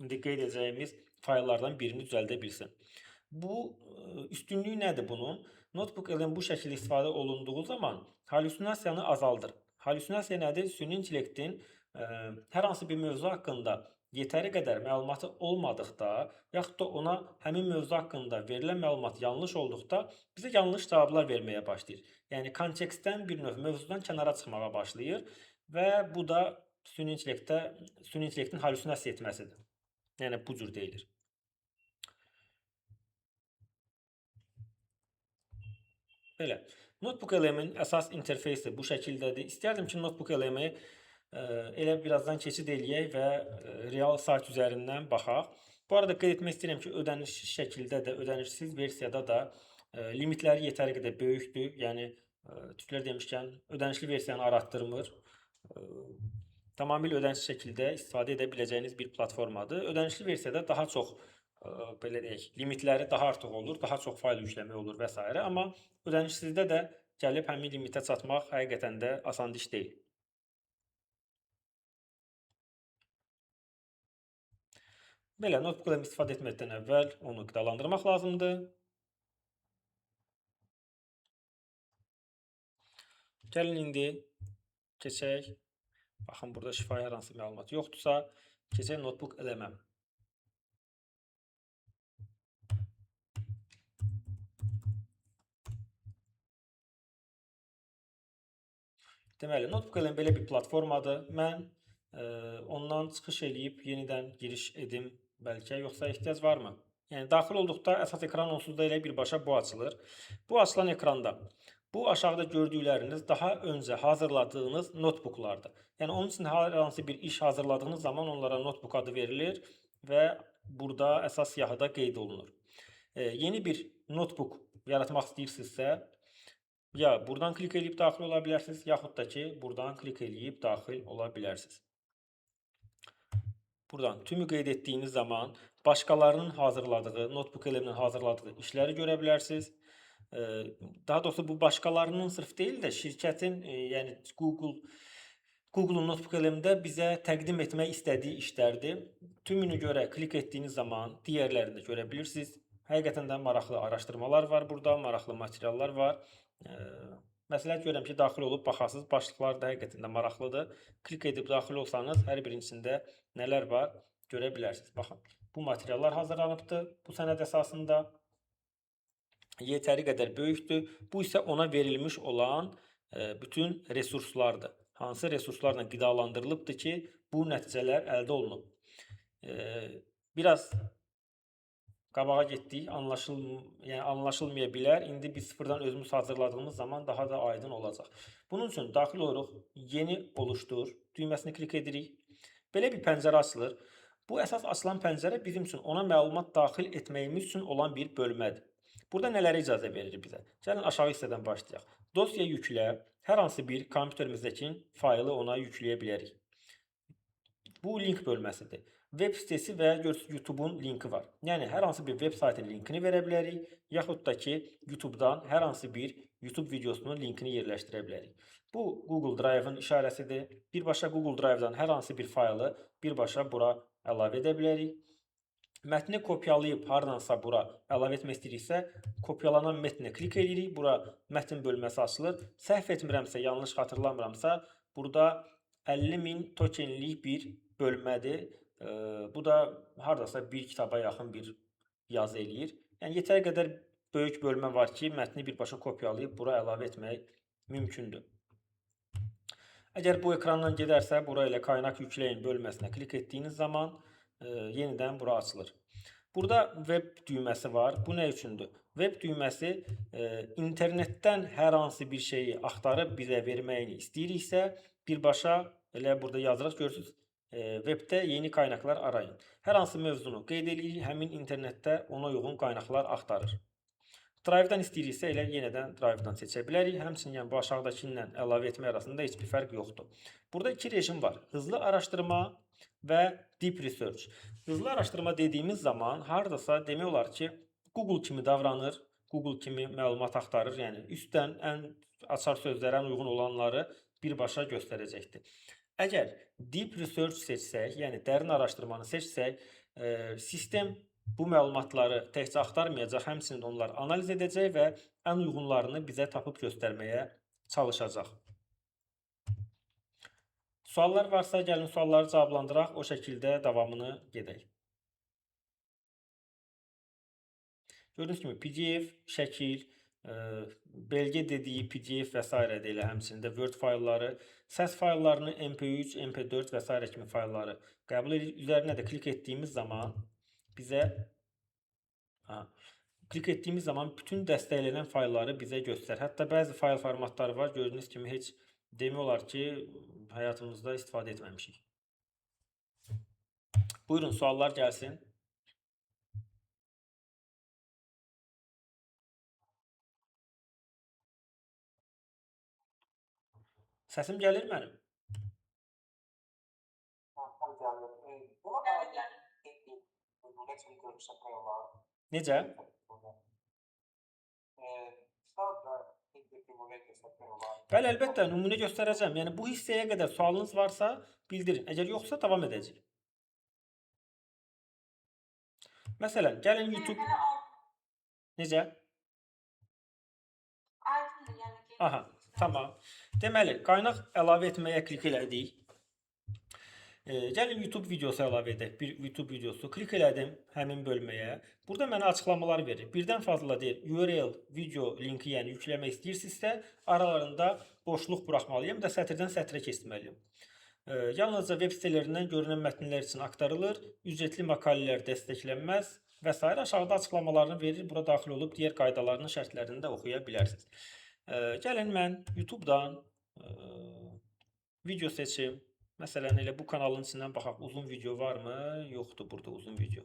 Speaker 1: indi qeyd edəcəyimiz fayllardan birini düzəldə bilsin. Bu üstünlüyü nədir bunun? Notebook LM bu şəkildə istifadə olunduğu zaman halüsinasiyanı azaldır. Halüsinasiya nədir? Süni intellektin hər hansı bir mövzu haqqında yetəri qədər məlumatı olmadıqda, yaxud da ona həmin mövzu haqqında verilən məlumat yanlış olduqda bizə yanlış cavablar verməyə başlayır. Yəni kontekstdən bir növ mövzudan kənara çıxmağa başlayır və bu da süni intellektin halüsinasiya etməsidir. Yəni bu cür deyilir. Belə. Notebook LM-in əsas interfeysi bu şəkildədir. İstərdim ki, Notebook LM-i elə birazdan keçid eləyək və real sayt üzərindən baxaq. Bu arada qeyd etmək istəyirəm ki, ödənişsiz şəkildə də, ödənişsiz versiyada da limitləri yetəri qədər böyükdür. Yəni türklər demişkən, ödənişli versiyanı aratdırmır. Tamamilə ödənişsiz şəkildə istifadə edə biləcəyiniz bir platformadır. Ödənişli versiyada daha çox belə deyək, limitləri daha artıq olur, daha çox fayl yükləmək olur və s. Amma ödənişsizdə də gəlib həmin limitə çatmaq həqiqətən də asan iş deyil. Belə, notebookdan istifadə etməkdən əvvəl onu qidalandırmaq lazımdır. Gəlin indi keçək. Baxın, burada şifahi hər hansı məlumat yoxdursa, keçək Notebook LM-ə. Deməli, Notebook LM belə bir platformadır. Mən ondan çıxış eləyib yenidən giriş edim bəlkə, yoxsa ehtiyac varmı? Yəni, daxil olduqda əsas ekran onsuz da elə birbaşa bu açılır. Bu açılan ekranda bu aşağıda gördükləriniz daha öncə hazırladığınız notebooklardır. Yəni, onun üçün hər hansı bir iş hazırladığınız zaman onlara notebook adı verilir və burada əsas siyahıda qeyd olunur. Yeni bir notebook yaratmaq istəyirsinizsə, ya buradan klik edib daxil ola bilərsiniz, yaxud da ki, buradan klik edib daxil ola bilərsiniz. Buradan tümü qeyd etdiyiniz zaman başqalarının hazırladığı, notebook eleminin hazırladığı işləri görə bilərsiniz. Daha doğrusu bu başqalarının sırf deyil də şirkətin, yəni Google'un notebook elemində bizə təqdim etmək istədiyi işlərdir. Tümünü görə klik etdiyiniz zaman digərlərini də görə bilirsiniz. Həqiqətən də maraqlı araşdırmalar var burada, maraqlı materiallar var. Məsləhət görürəm ki, daxil olub baxasınız. Başlıqlar da həqiqətən də maraqlıdır. Klik edib daxil olsanız hər birincisində nələr var görə bilərsiniz. Baxın, bu materiallar hazırlanıbdır bu sənəd əsasında. Yetəri qədər böyükdür. Bu isə ona verilmiş olan bütün resurslardır. Hansı resurslarla qidalandırılıbdır ki, bu nəticələr əldə olunub. Biraz qabağa getdik, anlaşılmaya bilər. İndi biz sıfırdan özümüz hazırladığımız zaman daha da aydın olacaq. Bunun üçün daxil oluruq, yeni oluşdur düyməsini klik edirik. Belə bir pəncərə açılır. Bu əsas açılan pəncərə bizim üçün ona məlumat daxil etməyimiz üçün olan bir bölmədir. Burada nələrə icazə verir bizə? Gəlin aşağı hissədən başlayaq. Dosya yüklə, hər hansı bir kompüterimizdəki faylı ona yükləyə bilərik. Bu link bölməsidir. Web sitesi və YouTube-un linki var. Yəni, hər hansı bir web saytın linkini verə bilərik, yaxud da ki, YouTube-dan hər hansı bir YouTube videosunun linkini yerləşdirə bilərik. Bu, Google Drive-ın işarəsidir. Birbaşa Google Drive-dan hər hansı bir faylı birbaşa bura əlavə edə bilərik. Mətni kopyalayıb hardansa bura əlavə etmək istəyiriksə, kopyalanan mətnə klik edirik. Bura mətn bölməsi açılır. Səhv etmirəmsə, yanlış xatırlamıramsa, burada 50.000 tokenlik bir bölmədir. Bu da haradasa bir kitaba yaxın bir yazı eləyir. Yəni, yetər qədər böyük bölmə var ki, mətni birbaşa kopyalayıb bura əlavə etmək mümkündür. Əgər bu ekrandan gedərsə, bura ilə qaynaq yükləyin bölməsinə klik etdiyiniz zaman yenidən bura açılır. Burada web düyməsi var. Bu nə üçündür? Web düyməsi internetdən hər hansı bir şeyi axtarıb bizə verməyini istəyiriksə, birbaşa elə burada yazırıq, görürsünüz, webdə yeni qaynaqlar arayın. Hər hansı mövzunu qeyd edirik, həmin internetdə ona uyğun qaynaqlar axtarır. Drive-dan istəyiriksə, elə yenədən Drive-dan seçə bilərik. Həmçinin bu aşağıdakı ilə əlavə etmə arasında heç bir fərq yoxdur. Burada iki rejim var. Hızlı araşdırma və Deep Research. Hızlı araşdırma dediyimiz zaman haradasa demək olar ki, Google kimi davranır, Google kimi məlumat axtarır. Yəni, üstdən ən açar sözlərə uyğun olanları birbaşa göstərəcəkdir. Əgər Deep Research seçsək, yəni dərin araşdırmanı seçsək, sistem bu məlumatları təkcə axtarmayacaq, həmçinin onları analiz edəcək və ən uyğunlarını bizə tapıb göstərməyə çalışacaq. Suallar varsa, gəlin sualları cavablandıraq, o şəkildə davamını gedək. Gördüyünüz kimi PDF, şəkil, belgə dediyi PDF və s. ilə həmçində Word faylları, səs fayllarını MP3, MP4 və s. kimi faylları qəbul edir. Üzərinə də klik etdiyimiz zaman bizə bütün dəstəklənən faylları bizə göstərir. Hətta bəzi fayl formatları var, gördüyünüz kimi heç demək olar ki, həyatımızda istifadə etməmişik. Buyurun, suallar gəlsin. Səsim gəlir mənim? Necə? Bəli, əlbəttə, nümunə göstərəcəm. Yəni, bu hissəyə qədər sualınız varsa, bildirin. Əgər yoxsa, davam edəcək. Məsələn, gəlin YouTube... Necə? Aha, tamam. Deməli, qaynaq əlavə etməyə klik elədik. Gəlin YouTube videosu əlavə edək. Bir YouTube videosu. Klik elədim həmin bölməyə. Burada mənə açıqlamalar verir. Birdən fazla deyil. URL, video linki, yəni yükləmək istəyirsinizsə, aralarında boşluq buraxmalıyım da sətirdən sətrə keçməliyim. Yalnızca web sitələrindən görünən mətnlər üçün aktarılır. Ücretli makalelər dəstəklənməz və s. Aşağıda açıqlamalarını verir. Bura daxil olub digər qaydalarını, şərtlərini də oxuya bilərsiniz. Gəlin mən YouTube-dan video seçim. Məsələn, elə bu kanalın içindən baxaq, uzun video varmı? Yoxdur burada uzun video.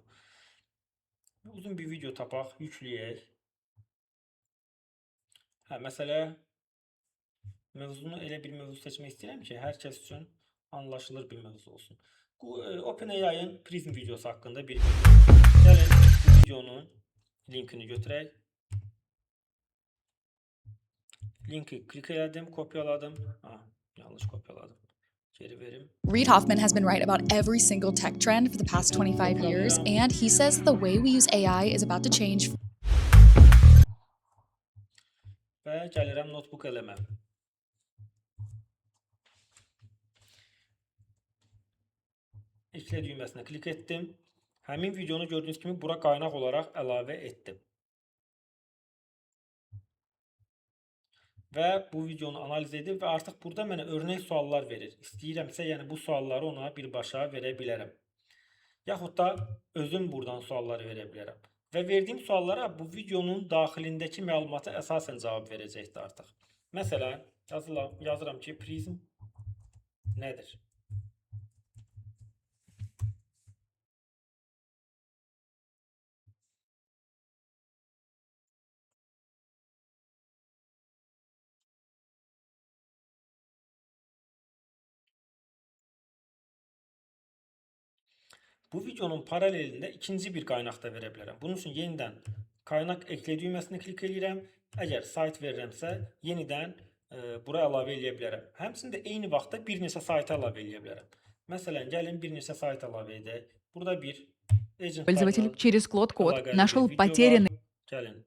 Speaker 1: Uzun bir video tapaq, yükləyək. Məsələ mövzunu elə bir mövzu seçmək istəyirəm ki, hər kəs üçün anlaşılır bir mövzu olsun. Bu OpenAI-ın Prism videosu haqqında bir video. Gəlin bu videonun linkini götürək. Linki klik elədim, kopyaladım. Yanlış kopyaladım. Geri verim.
Speaker 4: Reid Hoffman has been right about every single tech trend for the past 25 years, and he says the way we use AI is about to change.
Speaker 1: Və gəlirəm notebook eləmə. Eklə düyməsinə klik etdim. Həmin videonu gördüyünüz kimi bura qaynaq olaraq əlavə etdim. Və bu videonu analiz edib və artıq burada mənə örnək suallar verir. İstəyirəmsə, yəni bu sualları ona birbaşa verə bilərəm. Yaxud da özüm buradan sualları verə bilərəm. Və verdiyim suallara bu videonun daxilindəki məlumatı əsasən cavab verəcəkdir artıq. Məsələn, yazıram ki, Prism nədir? Bu videonun paralelində ikinci bir qaynaq da verə bilərəm. Bunun üçün yenidən qaynaq eklə düyməsini klik edirəm. Əgər sayt verirəmsə, yenidən bura əlavə eləyə bilərəm. Həmçində eyni vaxtda bir neçə sayt əlavə eləyə bilərəm. Məsələn, gəlin bir neçə sayt əlavə edək. Burada bir
Speaker 5: Пользователь через Claude нашел потерянный.
Speaker 1: Gəlin.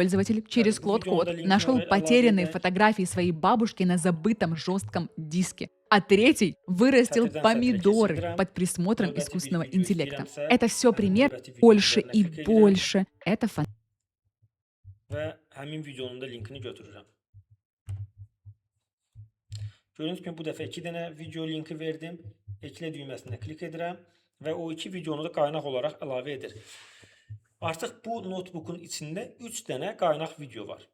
Speaker 5: Пользователь через Claude нашел потерянные фотографии своей бабушки на забытом жестком диске. А третий вырастил помидоры под присмотром искусственного интеллекта. Это все пример больше и больше. Это
Speaker 1: Və həmin videonun da linkini götürürəm. Gördüyünüz kimi bu dəfə 2 dənə video linki verdim. Eklə düyməsinə klik edirəm və o 2 videonu da qaynaq olaraq əlavə edir. Artıq bu notebookun içində 3 dənə qaynaq video var.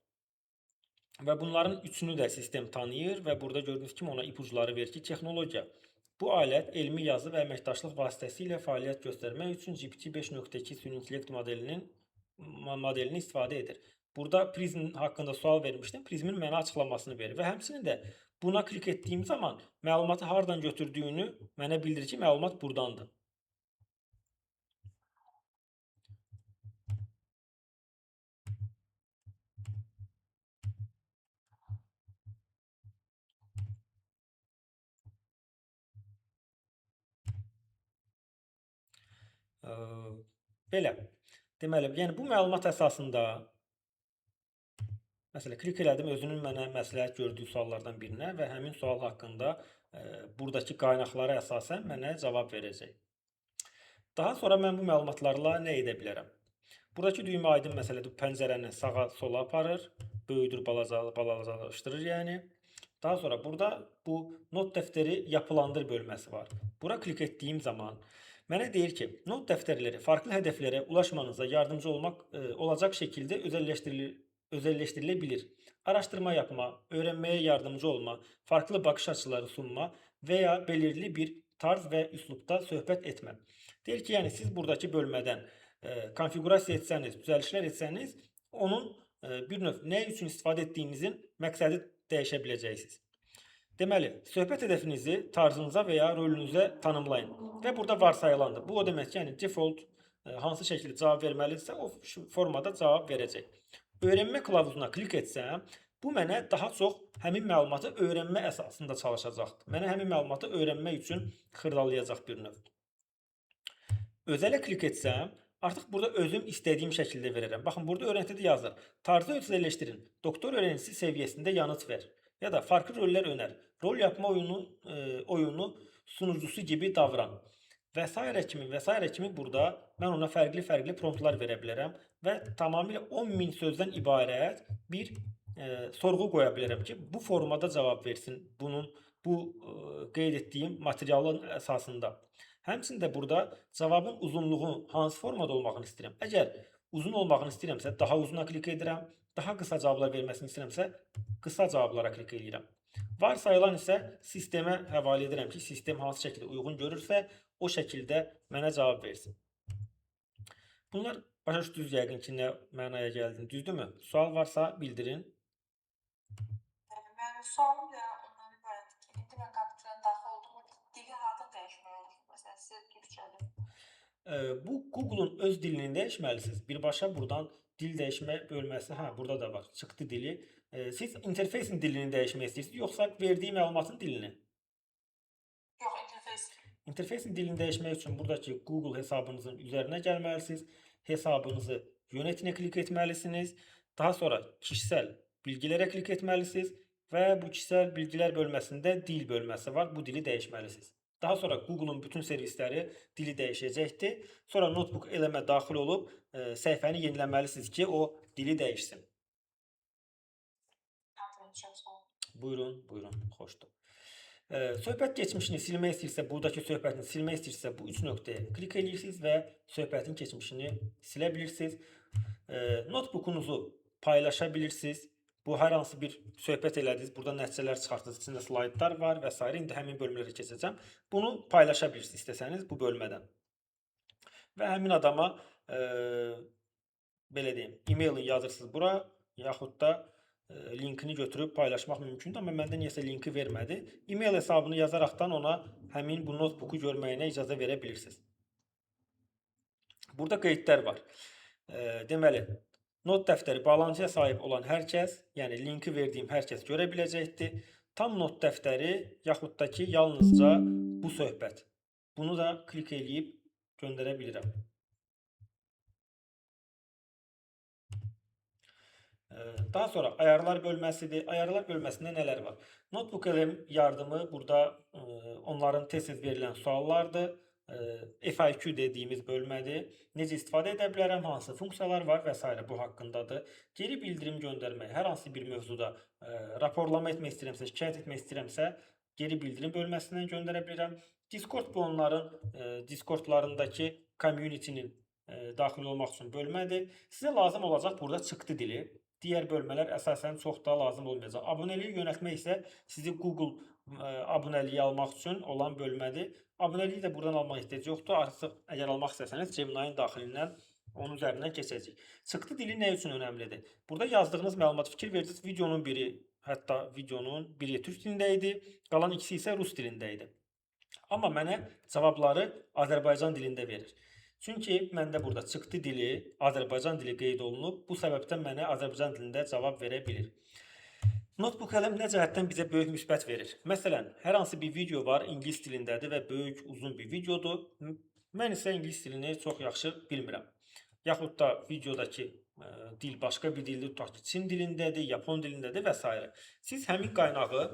Speaker 1: Və bunların üçünü də sistem tanıyır və burada gördüyünüz kimi ona ipuçları verir ki, texnologiya. Bu alət elmi yazı və əməkdaşlıq vasitəsilə fəaliyyət göstərmək üçün GPT-5.2 süni intellekt modelini istifadə edir. Burada Prism haqqında sual vermişdim. Prismin mənə açıqlamasını verir və həmçinin də buna klik etdiyim zaman məlumatı hardan götürdüyünü mənə bildirir ki, məlumat buradandır. Belə. Deməli, yəni bu məlumat əsasında məsələn, klik elədim özünün mənə məsləhət gördüyü suallardan birinə və həmin sual haqqında buradakı qaynaqlara əsasən mənə cavab verəcək. Daha sonra mən bu məlumatlarla nə edə bilərəm? Buradakı düymə aydın məsələdir. Pəncərəni sağa sola aparır, böyüdür, balacalaşdırır yəni. Daha sonra burada bu not dəftəri yapılandır bölməsi var. Bura klik etdiyim zaman mənə deyir ki, not dəftərləri farklı hədəflərə ulaşmanıza yardımcı olacaq şəkildə özəlləşdirilə bilir. Araşdırma yapma, öyrənməyə yardımcı olma, farklı baxış açıları sunma və ya belirli bir tarz və üslubda söhbət etmə. Deyir ki, yəni siz buradakı bölmədən konfigurasiya etsəniz, düzəlişlər etsəniz, onun bir növ nə üçün istifadə etdiyinizin məqsədi dəyişə biləcəksiniz. Deməli, söhbət hədəfinizi tarzınıza və ya rolünüzə tanımlayın və burada varsayılandır. Bu o demək ki, yəni default hansı şəkildə cavab verməlidirsə, o formada cavab verəcək. Öyrənmə kılavuzuna klik etsəm, bu mənə daha çox həmin məlumatı öyrənmə əsasında çalışacaqdır. Mənə həmin məlumatı öyrənmək üçün xırdalayacaq bir növ. Özələ klik etsəm, artıq burada özüm istədiyim şəkildə verərəm. Baxın, burada öyrəntidə yazır. Tarzı özəlləşdirin. Doktor öyrəncisi səviyyəsində yanıt ver. Ya da farklı roller öner. Rol yapma oyunu sunucusu gibi davran. Vesaire kimi burada mən ona fərqli promptlar verə bilərəm və tamamilə 10.000 sözdən ibarət bir sorğu qoya bilərəm ki, bu formada cavab versin bu qeyd etdiyim materialın əsasında. Həmçində burada cavabın uzunluğu hansı formada olmağını istəyirəm. Əgər uzun olmağını istəyirəmsə, daha uzuna klik edirəm. Daha qısa cavablar verməsini istəyirəmsə, qısa cavablara klik edirəm. Varsayılan isə sistemə həvalə edirəm ki, sistem hansı şəkildə uyğun görürsə, o şəkildə mənə cavab versin. Bunlar başa düşdünüz yəqin ki, nə mənaya gəldiyini, düzdürmü? Sual varsa bildirin.
Speaker 2: Mənim sualım da ondan ibarətdir ki, indi mən kompüterə daxil olduğum dili harda dəyişmək olur? Məsələn, siz türkçədir.
Speaker 1: Bu Google'un öz dilini dəyişməlisiniz. Birbaşa buradan dil dəyişmə bölməsi, burada da var, çıxdı dili. Siz interfeysin dilini dəyişmək istəyirsiniz, yoxsa verdiyi məlumatın dilini?
Speaker 2: Yox, interfeys.
Speaker 1: İnterfeysin dilini dəyişmək üçün buradakı Google hesabınızın üzərinə gəlməlisiniz. Hesabınızı yönetinə klik etməlisiniz. Daha sonra kişisel bilgilərə klik etməlisiniz və bu kişisel bilgilər bölməsində dil bölməsi var. Bu dili dəyişməlisiniz. Daha sonra Google'un bütün servisləri dili dəyişəcəkdir. Sonra notebook elemə daxil olub səhifəni yeniləməlisiniz ki, o dili dəyişsin. Buyurun, xoşdur. Söhbət keçmişini silmək istəyirsə, buradakı söhbətini silmək istəyirsə, bu 3 nöqtəyə klik edirsiniz və söhbətin keçmişini silə bilirsiniz. Notebookunuzu paylaşa bilirsiniz. Bu hər hansı bir söhbət elədiniz, burada nəticələr çıxartdınız, içində slaydlar var və s. İndi həmin bölmələrə keçəcəm. Bunu paylaşa bilirsiniz istəsəniz bu bölmədən. Və həmin adama belə deyim, e-mailini yazırsınız bura, yaxud da linkini götürüb paylaşmaq mümkündür, amma məndə niyəsə linki vermədi. E-mail hesabını yazaraqdan ona həmin bu notebooku görməyinə icazə verə bilirsiniz. Burada qeydlər var. Deməli, not dəftəri bağlantıya sahib olan hər kəs, yəni linki verdiyim hər kəs görə biləcəkdir. Tam not dəftəri yaxud da ki, yalnızca bu söhbət. Bunu da klik eləyib göndərə bilirəm. Daha sonra ayarlar bölməsidir. Ayarlar bölməsində nələr var? Notebook elem yardımı burada onların tez-tez verilən suallardır. FAQ dediyimiz bölmədir. Necə istifadə edə bilərəm, hansı funksiyalar var və s. bu haqqındadır. Geri bildirim göndərmək, hər hansı bir mövzuda raporlama etmək istəyirəmsə, şikayət etmək istəyirəmsə, geri bildirim bölməsindən göndərə bilirəm. Discord bu onların Discordlarındakı community'nin daxil olmaq üçün bölmədir. Sizə lazım olacaq burada çıxdı dili. Digər bölmələr əsasən çox da lazım olmayacaq. Abunəliyi yönətmək isə sizi Google abunəliyi almaq üçün olan bölmədir. Abunəliyi də buradan almaq ehtiyac yoxdur. Artıq əgər almaq istəsəniz Gemini-nin daxilindən onun üzərindən keçəcək. Çıxdı dili nə üçün önəmlidir? Burada yazdığınız məlumat fikir verirsiniz. Videonun biri, hətta videonun biri türk dilində idi, qalan ikisi isə rus dilində idi. Amma mənə cavabları Azərbaycan dilində verir. Çünki məndə burada çıxdı dili, Azərbaycan dili qeyd olunub. Bu səbəbdən mənə Azərbaycan dilində cavab verə bilir. Notebook elem nə cəhətdən bizə böyük müsbət verir? Məsələn, hər hansı bir video var, ingilis dilindədir və böyük, uzun bir videodur. Mən isə ingilis dilini çox yaxşı bilmirəm. Yaxud da videodakı dil başqa bir dildir, tutaq ki, Çin dilindədir, Yapon dilindədir və s. Siz həmin qaynağı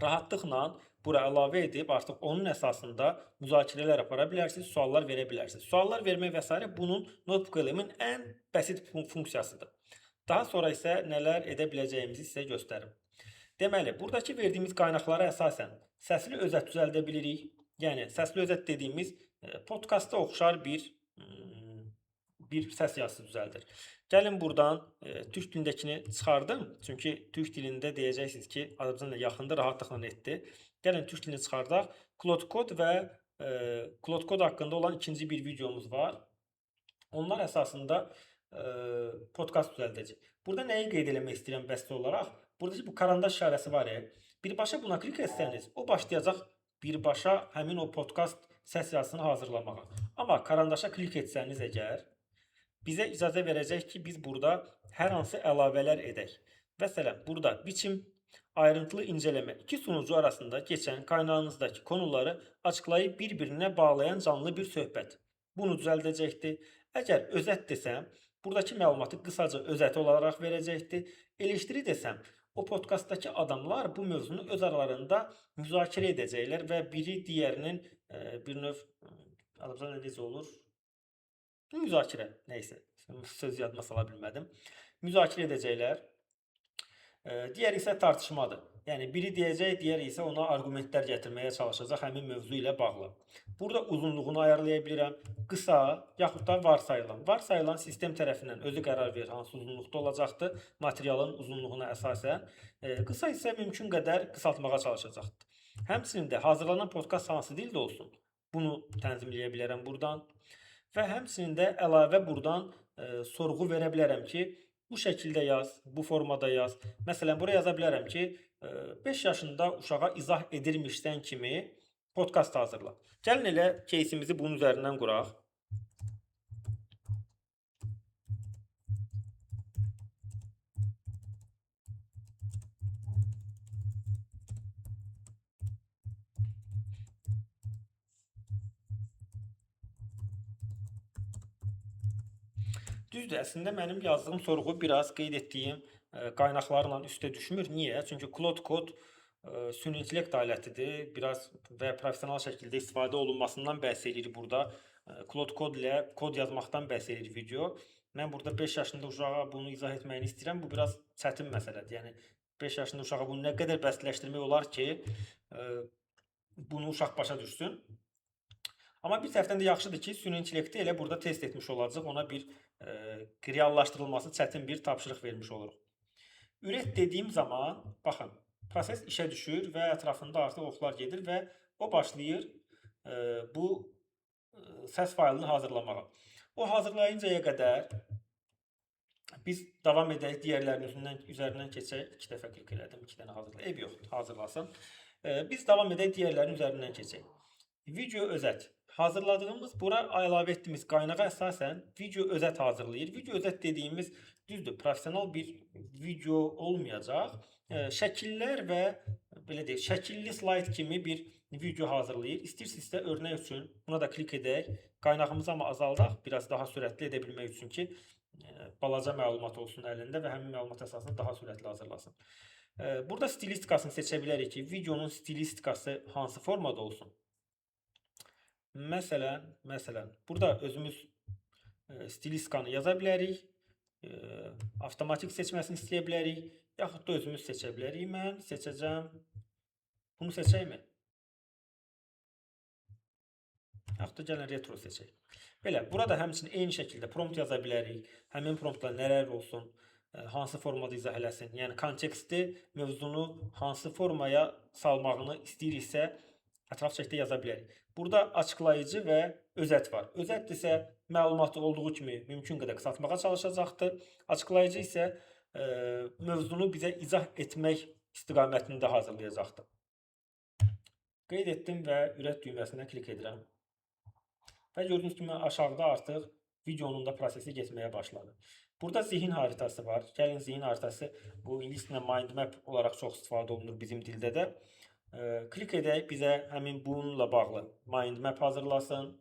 Speaker 1: rahatlıqla bura əlavə edib artıq onun əsasında müzakirələr apara bilərsiniz, suallar verə bilərsiniz. Suallar vermək və s. bunun notebook elemin ən bəsit funksiyasıdır. Daha sonra isə nələr edə biləcəyimizi sizə göstərim. Deməli, buradakı verdiyimiz qaynaqlara əsasən səsli özət düzəldə bilirik. Yəni, səsli özət dediyimiz podkasta oxşar bir səs yazısı düzəldir. Gəlin buradan türk dilindəkini çıxardım. Çünki türk dilində deyəcəksiniz ki, Azərbaycan ilə yaxındır, rahatlıqla netdir. Gəlin türk dilini çıxardaq. Claude Code və Claude Code haqqında olan ikinci bir videomuz var. Onlar əsasında podkast düzəldəcək. Burada nəyi qeyd eləmək istəyirəm bəstə olaraq? Buradakı bu karandaş işarəsi var ya, birbaşa buna klik etsəniz, o başlayacaq birbaşa həmin o podkast səs yazısını hazırlamağa. Amma karandaşa klik etsəniz əgər, bizə icazə verəcək ki, biz burada hər hansı əlavələr edək. Məsələn, burada biçim, ayrıntılı incələmə, iki sunucu arasında keçən qaynağınızdakı konuları açıqlayıb bir-birinə bağlayan canlı bir söhbət. Bunu düzəldəcəkdir. Əgər özət desəm, buradakı məlumatı qısaca özəti olaraq verəcəkdir. Eleştiri desəm, o podkastdakı adamlar bu mövzunu öz aralarında müzakirə edəcəklər və biri digərinin bir növ Azərbaycan necə olur? Müzakirə, nəysə, söz yadıma sala bilmədim. Müzakirə edəcəklər. Digəri isə tartışmadır. Yəni biri deyəcək, digəri isə ona arqumentlər gətirməyə çalışacaq həmin mövzu ilə bağlı. Burada uzunluğunu ayarlaya bilirəm. Qısa yaxud da varsayılan. Varsayılan sistem tərəfindən özü qərar verir hansı uzunluqda olacaqdır materialın uzunluğuna əsasən. Qısa isə mümkün qədər qısaltmağa çalışacaqdır. Həmçinin də hazırlanan podkast hansı dildə olsun, bunu tənzimləyə bilərəm buradan. Və həmçinin də əlavə buradan sorğu verə bilərəm ki, bu şəkildə yaz, bu formada yaz. Məsələn, buraya yaza bilərəm ki, 5 yaşında uşağa izah edirmişsən kimi podkast hazırla. Gəlin elə кейsimizi bunun üzərindən quraq. Düzdür, əslində mənim yazdığım sorğu biraz qeyd etdiyim qaynaqlarla üstə düşmür. Niyə? Çünki Claude Code süni intellekt alətidir. Biraz və professional şəkildə istifadə olunmasından bəhs edir burada. Claude Code ilə kod yazmaqdan bəhs edir video. Mən burada 5 yaşında uşağa bunu izah etməyini istəyirəm. Bu biraz çətin məsələdir. Yəni 5 yaşında uşağa bunu nə qədər bəsitləşdirmək olar ki, bunu uşaq başa düşsün. Amma bir tərəfdən də yaxşıdır ki, süni intellekti elə burada test etmiş olacaq. Ona bir reallaşdırılması çətin bir tapşırıq vermiş oluruq. Ürət dediyim zaman, baxın, proses işə düşür və ətrafında artıq oxlar gedir və o başlayır bu səs faylını hazırlamağa. O hazırlayıncaya qədər biz davam edək, digərlərinin üzərindən keçək. 2 dəfə klik elədim, 2 dənə hazırlayın. Eyb yoxdur, hazırlasın. Biz davam edək, digərlərinin üzərindən keçək. Video özət. Hazırladığımız, bura əlavə etdiyimiz qaynağa əsasən video özət hazırlayır. Video özət dediyimiz düzdür, professional bir video olmayacaq. Şəkillər və belə deyək, şəkilli slayd kimi bir video hazırlayır. İstəyirsinizsə örnək üçün buna da klik edək. Qaynağımızı amma azaldaq, biraz daha sürətli edə bilmək üçün ki, balaca məlumat olsun əlində və həmin məlumat əsasında daha sürətli hazırlasın. Burada stilistikasını seçə bilərik ki, videonun stilistikası hansı formada olsun. Məsələn, burada özümüz stilistikanı yaza bilərik, avtomatik seçməsini istəyə bilərik, yaxud da özümüz seçə bilərik. Mən seçəcəm, bunu seçəkmi? Yaxud da gəlin retro seçək. Belə, burada həmçinin eyni şəkildə prompt yaza bilərik, həmin promptla nələr olsun, hansı formada izah eləsin, yəni konteksti, mövzunu hansı formaya salmağını istəyiriksə, ətraf şəkildə yaza bilərik. Burada açıqlayıcı və özət var. Özət isə məlumatı olduğu kimi mümkün qədər qısaltmağa çalışacaqdır. Açıqlayıcı isə mövzunu bizə izah etmək istiqamətində hazırlayacaqdır. Qeyd etdim və ürət düyməsinə klik edirəm. Və gördüyünüz kimi aşağıda artıq videonun da prosesi geçməyə başladı. Burada zihin haritası var. Gəlin zihin haritası bu ingilis dilində mind map olaraq çox istifadə olunur bizim dildə də. Klik edək, bizə həmin bununla bağlı mind map hazırlasın.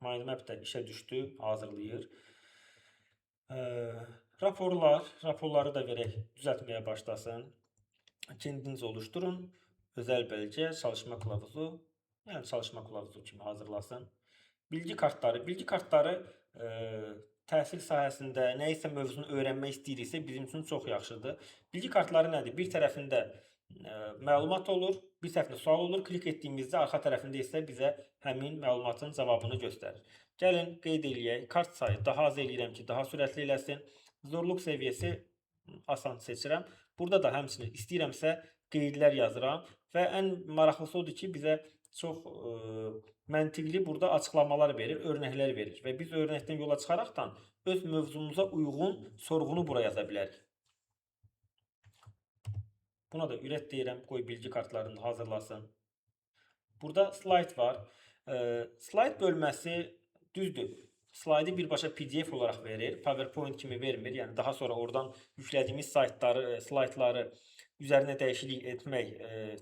Speaker 1: Mind map də işə düşdü, hazırlayır. Raporları da verək, düzəltməyə başlasın. Kendiniz oluşturun. Özəl bəlgə, çalışma kılavuzu, yəni çalışma kılavuzu kimi hazırlasın. Bilgi kartları təhsil sahəsində nəyisə mövzunu öyrənmək istəyiriksə bizim üçün çox yaxşıdır. Bilgi kartları nədir? Bir tərəfində məlumat olur, bir tərəfində sual olur. Klik etdiyimizdə arxa tərəfində isə bizə həmin məlumatın cavabını göstərir. Gəlin qeyd eləyək. Kart sayı daha az eləyirəm ki, daha sürətli eləsin. Zorluq səviyyəsi asan seçirəm. Burada da həmçinin istəyirəmsə qeydlər yazıram və ən maraqlısı odur ki, bizə çox məntiqli burada açıqlamalar verir, örnəklər verir və biz örnəkdən yola çıxaraqdan öz mövzumuza uyğun sorğunu bura yaza bilərik. Buna da ürət deyirəm, qoy bilgi kartlarını hazırlasın. Burada slayd var. Slayd bölməsi düzdür. Slaydı birbaşa PDF olaraq verir, PowerPoint kimi vermir. Yəni daha sonra oradan yüklədiyimiz slaydları üzərinə dəyişiklik etmək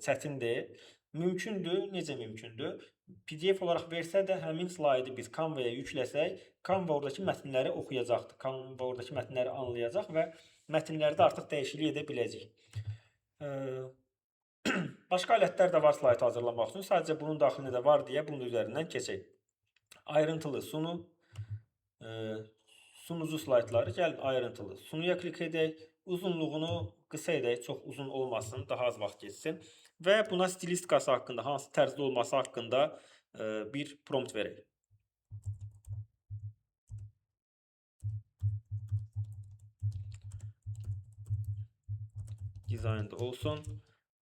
Speaker 1: çətindir. Mümkündür. Necə mümkündür? PDF olaraq versə də həmin slaydı biz Canva-ya yükləsək, Canva oradakı mətnləri oxuyacaqdır. Canva oradakı mətnləri anlayacaq və mətnlərdə artıq dəyişiklik edə biləcək. Başqa alətlər də var slayd hazırlamaq üçün. Sadəcə bunun daxilində də var deyə bunun üzərindən keçək. Ayrıntılı sunu. Sunucu slaytları. Gəlin ayrıntılı. Sunuya klik edək. Uzunluğunu qısa edək. Çox uzun olmasın. Daha az vaxt geçsin. Və buna stilistikası haqqında, hansı tərzdə olması haqqında bir prompt verək. Dizaynda olsun.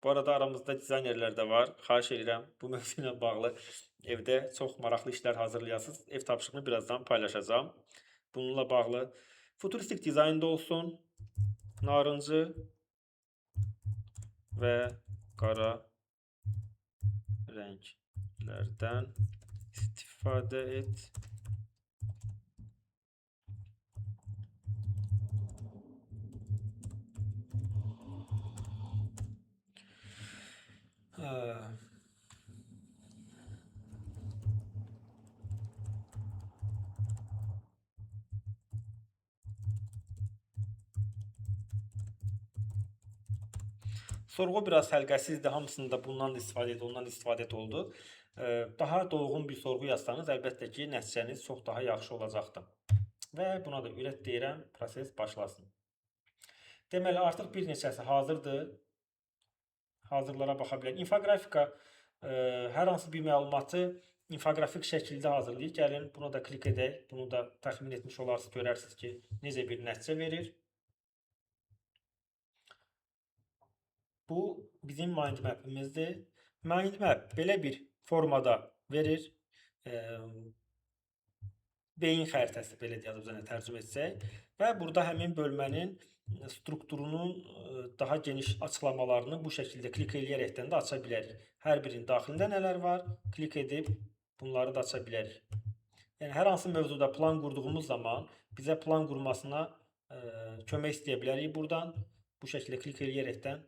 Speaker 1: Bu arada aramızda dizaynerlər də var. Xahiş edirəm, bu mövzu ilə bağlı evdə çox maraqlı işlər hazırlayasınız. Ev tapşırığını birazdan paylaşacağım. Bununla bağlı futuristik dizaynda olsun. Narıncı və qara rənglərdən istifadə et. Sorğu biraz həlqəsizdir. Hamısında bundan da istifadə et, ondan da istifadə et oldu. Daha dolğun bir sorğu yazsanız, əlbəttə ki, nəticəniz çox daha yaxşı olacaqdır. Və buna da ürət deyirəm, proses başlasın. Deməli, artıq bir neçəsi hazırdır. Hazırlara baxa bilər. İnfoqrafika hər hansı bir məlumatı infoqrafik şəkildə hazırlayır. Gəlin, buna da klik edək. Bunu da təxmin etmiş olarsınız, görərsiniz ki, necə bir nəticə verir. Bu bizim mind map'imizdir. Mind map belə bir formada verir. Beyin xəritəsi, belə deyək, üzərinə tərcümə etsək. Və burada həmin bölmənin strukturunun daha geniş açıqlamalarını bu şəkildə klik eləyərəkdən də aça bilərik. Hər birinin daxilində nələr var, klik edib bunları da aça bilərik. Yəni, hər hansı mövzuda plan qurduğumuz zaman bizə plan qurmasına kömək istəyə bilərik buradan. Bu şəkildə klik eləyərəkdən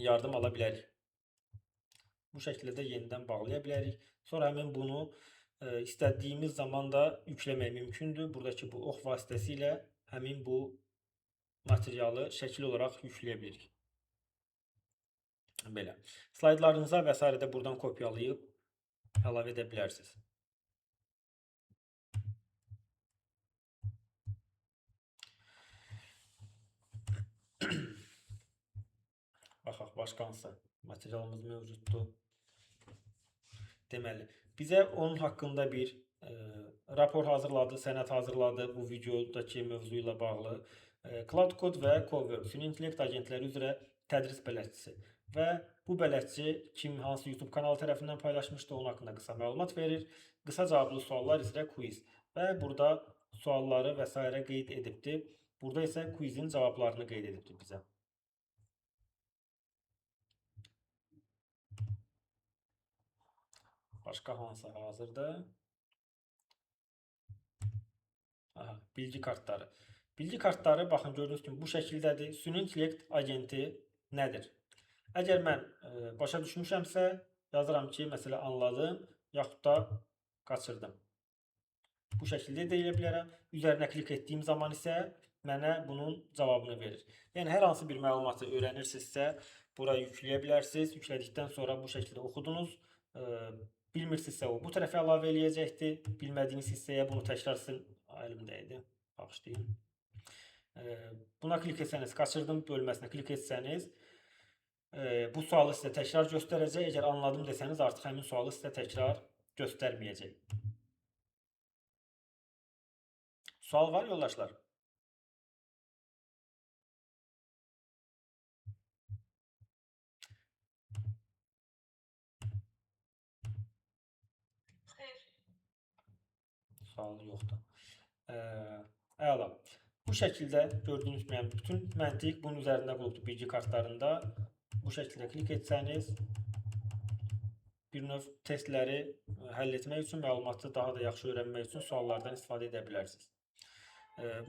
Speaker 1: yardım ala bilərik. Bu şəkildə də yenidən bağlaya bilərik. Sonra həmin bunu istədiyimiz zaman da yükləmək mümkündür. Buradakı bu ox vasitəsilə həmin bu materialı şəkil olaraq yükləyə bilirik. Belə. Slaydlarınıza və s. də buradan kopyalayıb əlavə edə bilərsiniz. Baxaq, başqa hansı materialımız mövcuddur. Deməli, bizə onun haqqında bir rapor hazırladı, sənəd hazırladı bu videodakı mövzu ilə bağlı. Cloud Code və Cowork, süni intellekt agentləri üzrə tədris bələdçisi və bu bələdçi kim, hansı YouTube kanalı tərəfindən paylaşmışdı, onun haqqında qısa məlumat verir. Qısa cavablı suallar isə quiz və burada sualları və s. qeyd edibdir. Burada isə quizin cavablarını qeyd edibdir bizə. Başqa hansı hazırdır? Aha, bilgi kartları. Bilgi kartları, baxın, gördüyünüz kimi bu şəkildədir. Süni intellekt agenti nədir? Əgər mən başa düşmüşəmsə, yazıram ki, məsələ anladım, yaxud da qaçırdım. Bu şəkildə deyə bilərəm. Üzərinə klik etdiyim zaman isə mənə bunun cavabını verir. Yəni, hər hansı bir məlumatı öyrənirsinizsə, bura yükləyə bilərsiniz. Yüklədikdən sonra bu şəkildə oxudunuz. Bilmirsinizsə, o bu tərəfə əlavə eləyəcəkdir. Bilmədiyiniz hissəyə bunu təkrar sizin əlimdə idi. Bağışlayın. Buna klik etsəniz, qaçırdım bölməsinə klik etsəniz, bu sualı sizə təkrar göstərəcək. Əgər anladım desəniz, artıq həmin sualı sizə təkrar göstərməyəcək. Sual var, yoldaşlar? Sual yoxdur. Əla. Bu şəkildə gördüyünüz kimi bütün məntiq bunun üzərində qurulubdur bilgi kartlarında. Bu şəkildə klik etsəniz, bir növ testləri həll etmək üçün, məlumatı daha da yaxşı öyrənmək üçün suallardan istifadə edə bilərsiniz.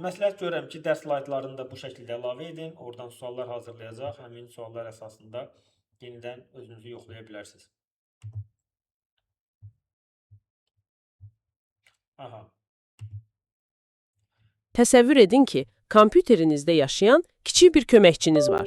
Speaker 1: Məsləhət görürəm ki, dərs slaytlarını da bu şəkildə əlavə edin. Oradan suallar hazırlayacaq. Həmin suallar əsasında yenidən özünüzü yoxlaya bilərsiniz. Aha.
Speaker 6: Təsəvvür edin ki, kompüterinizdə yaşayan kiçik bir köməkçiniz var.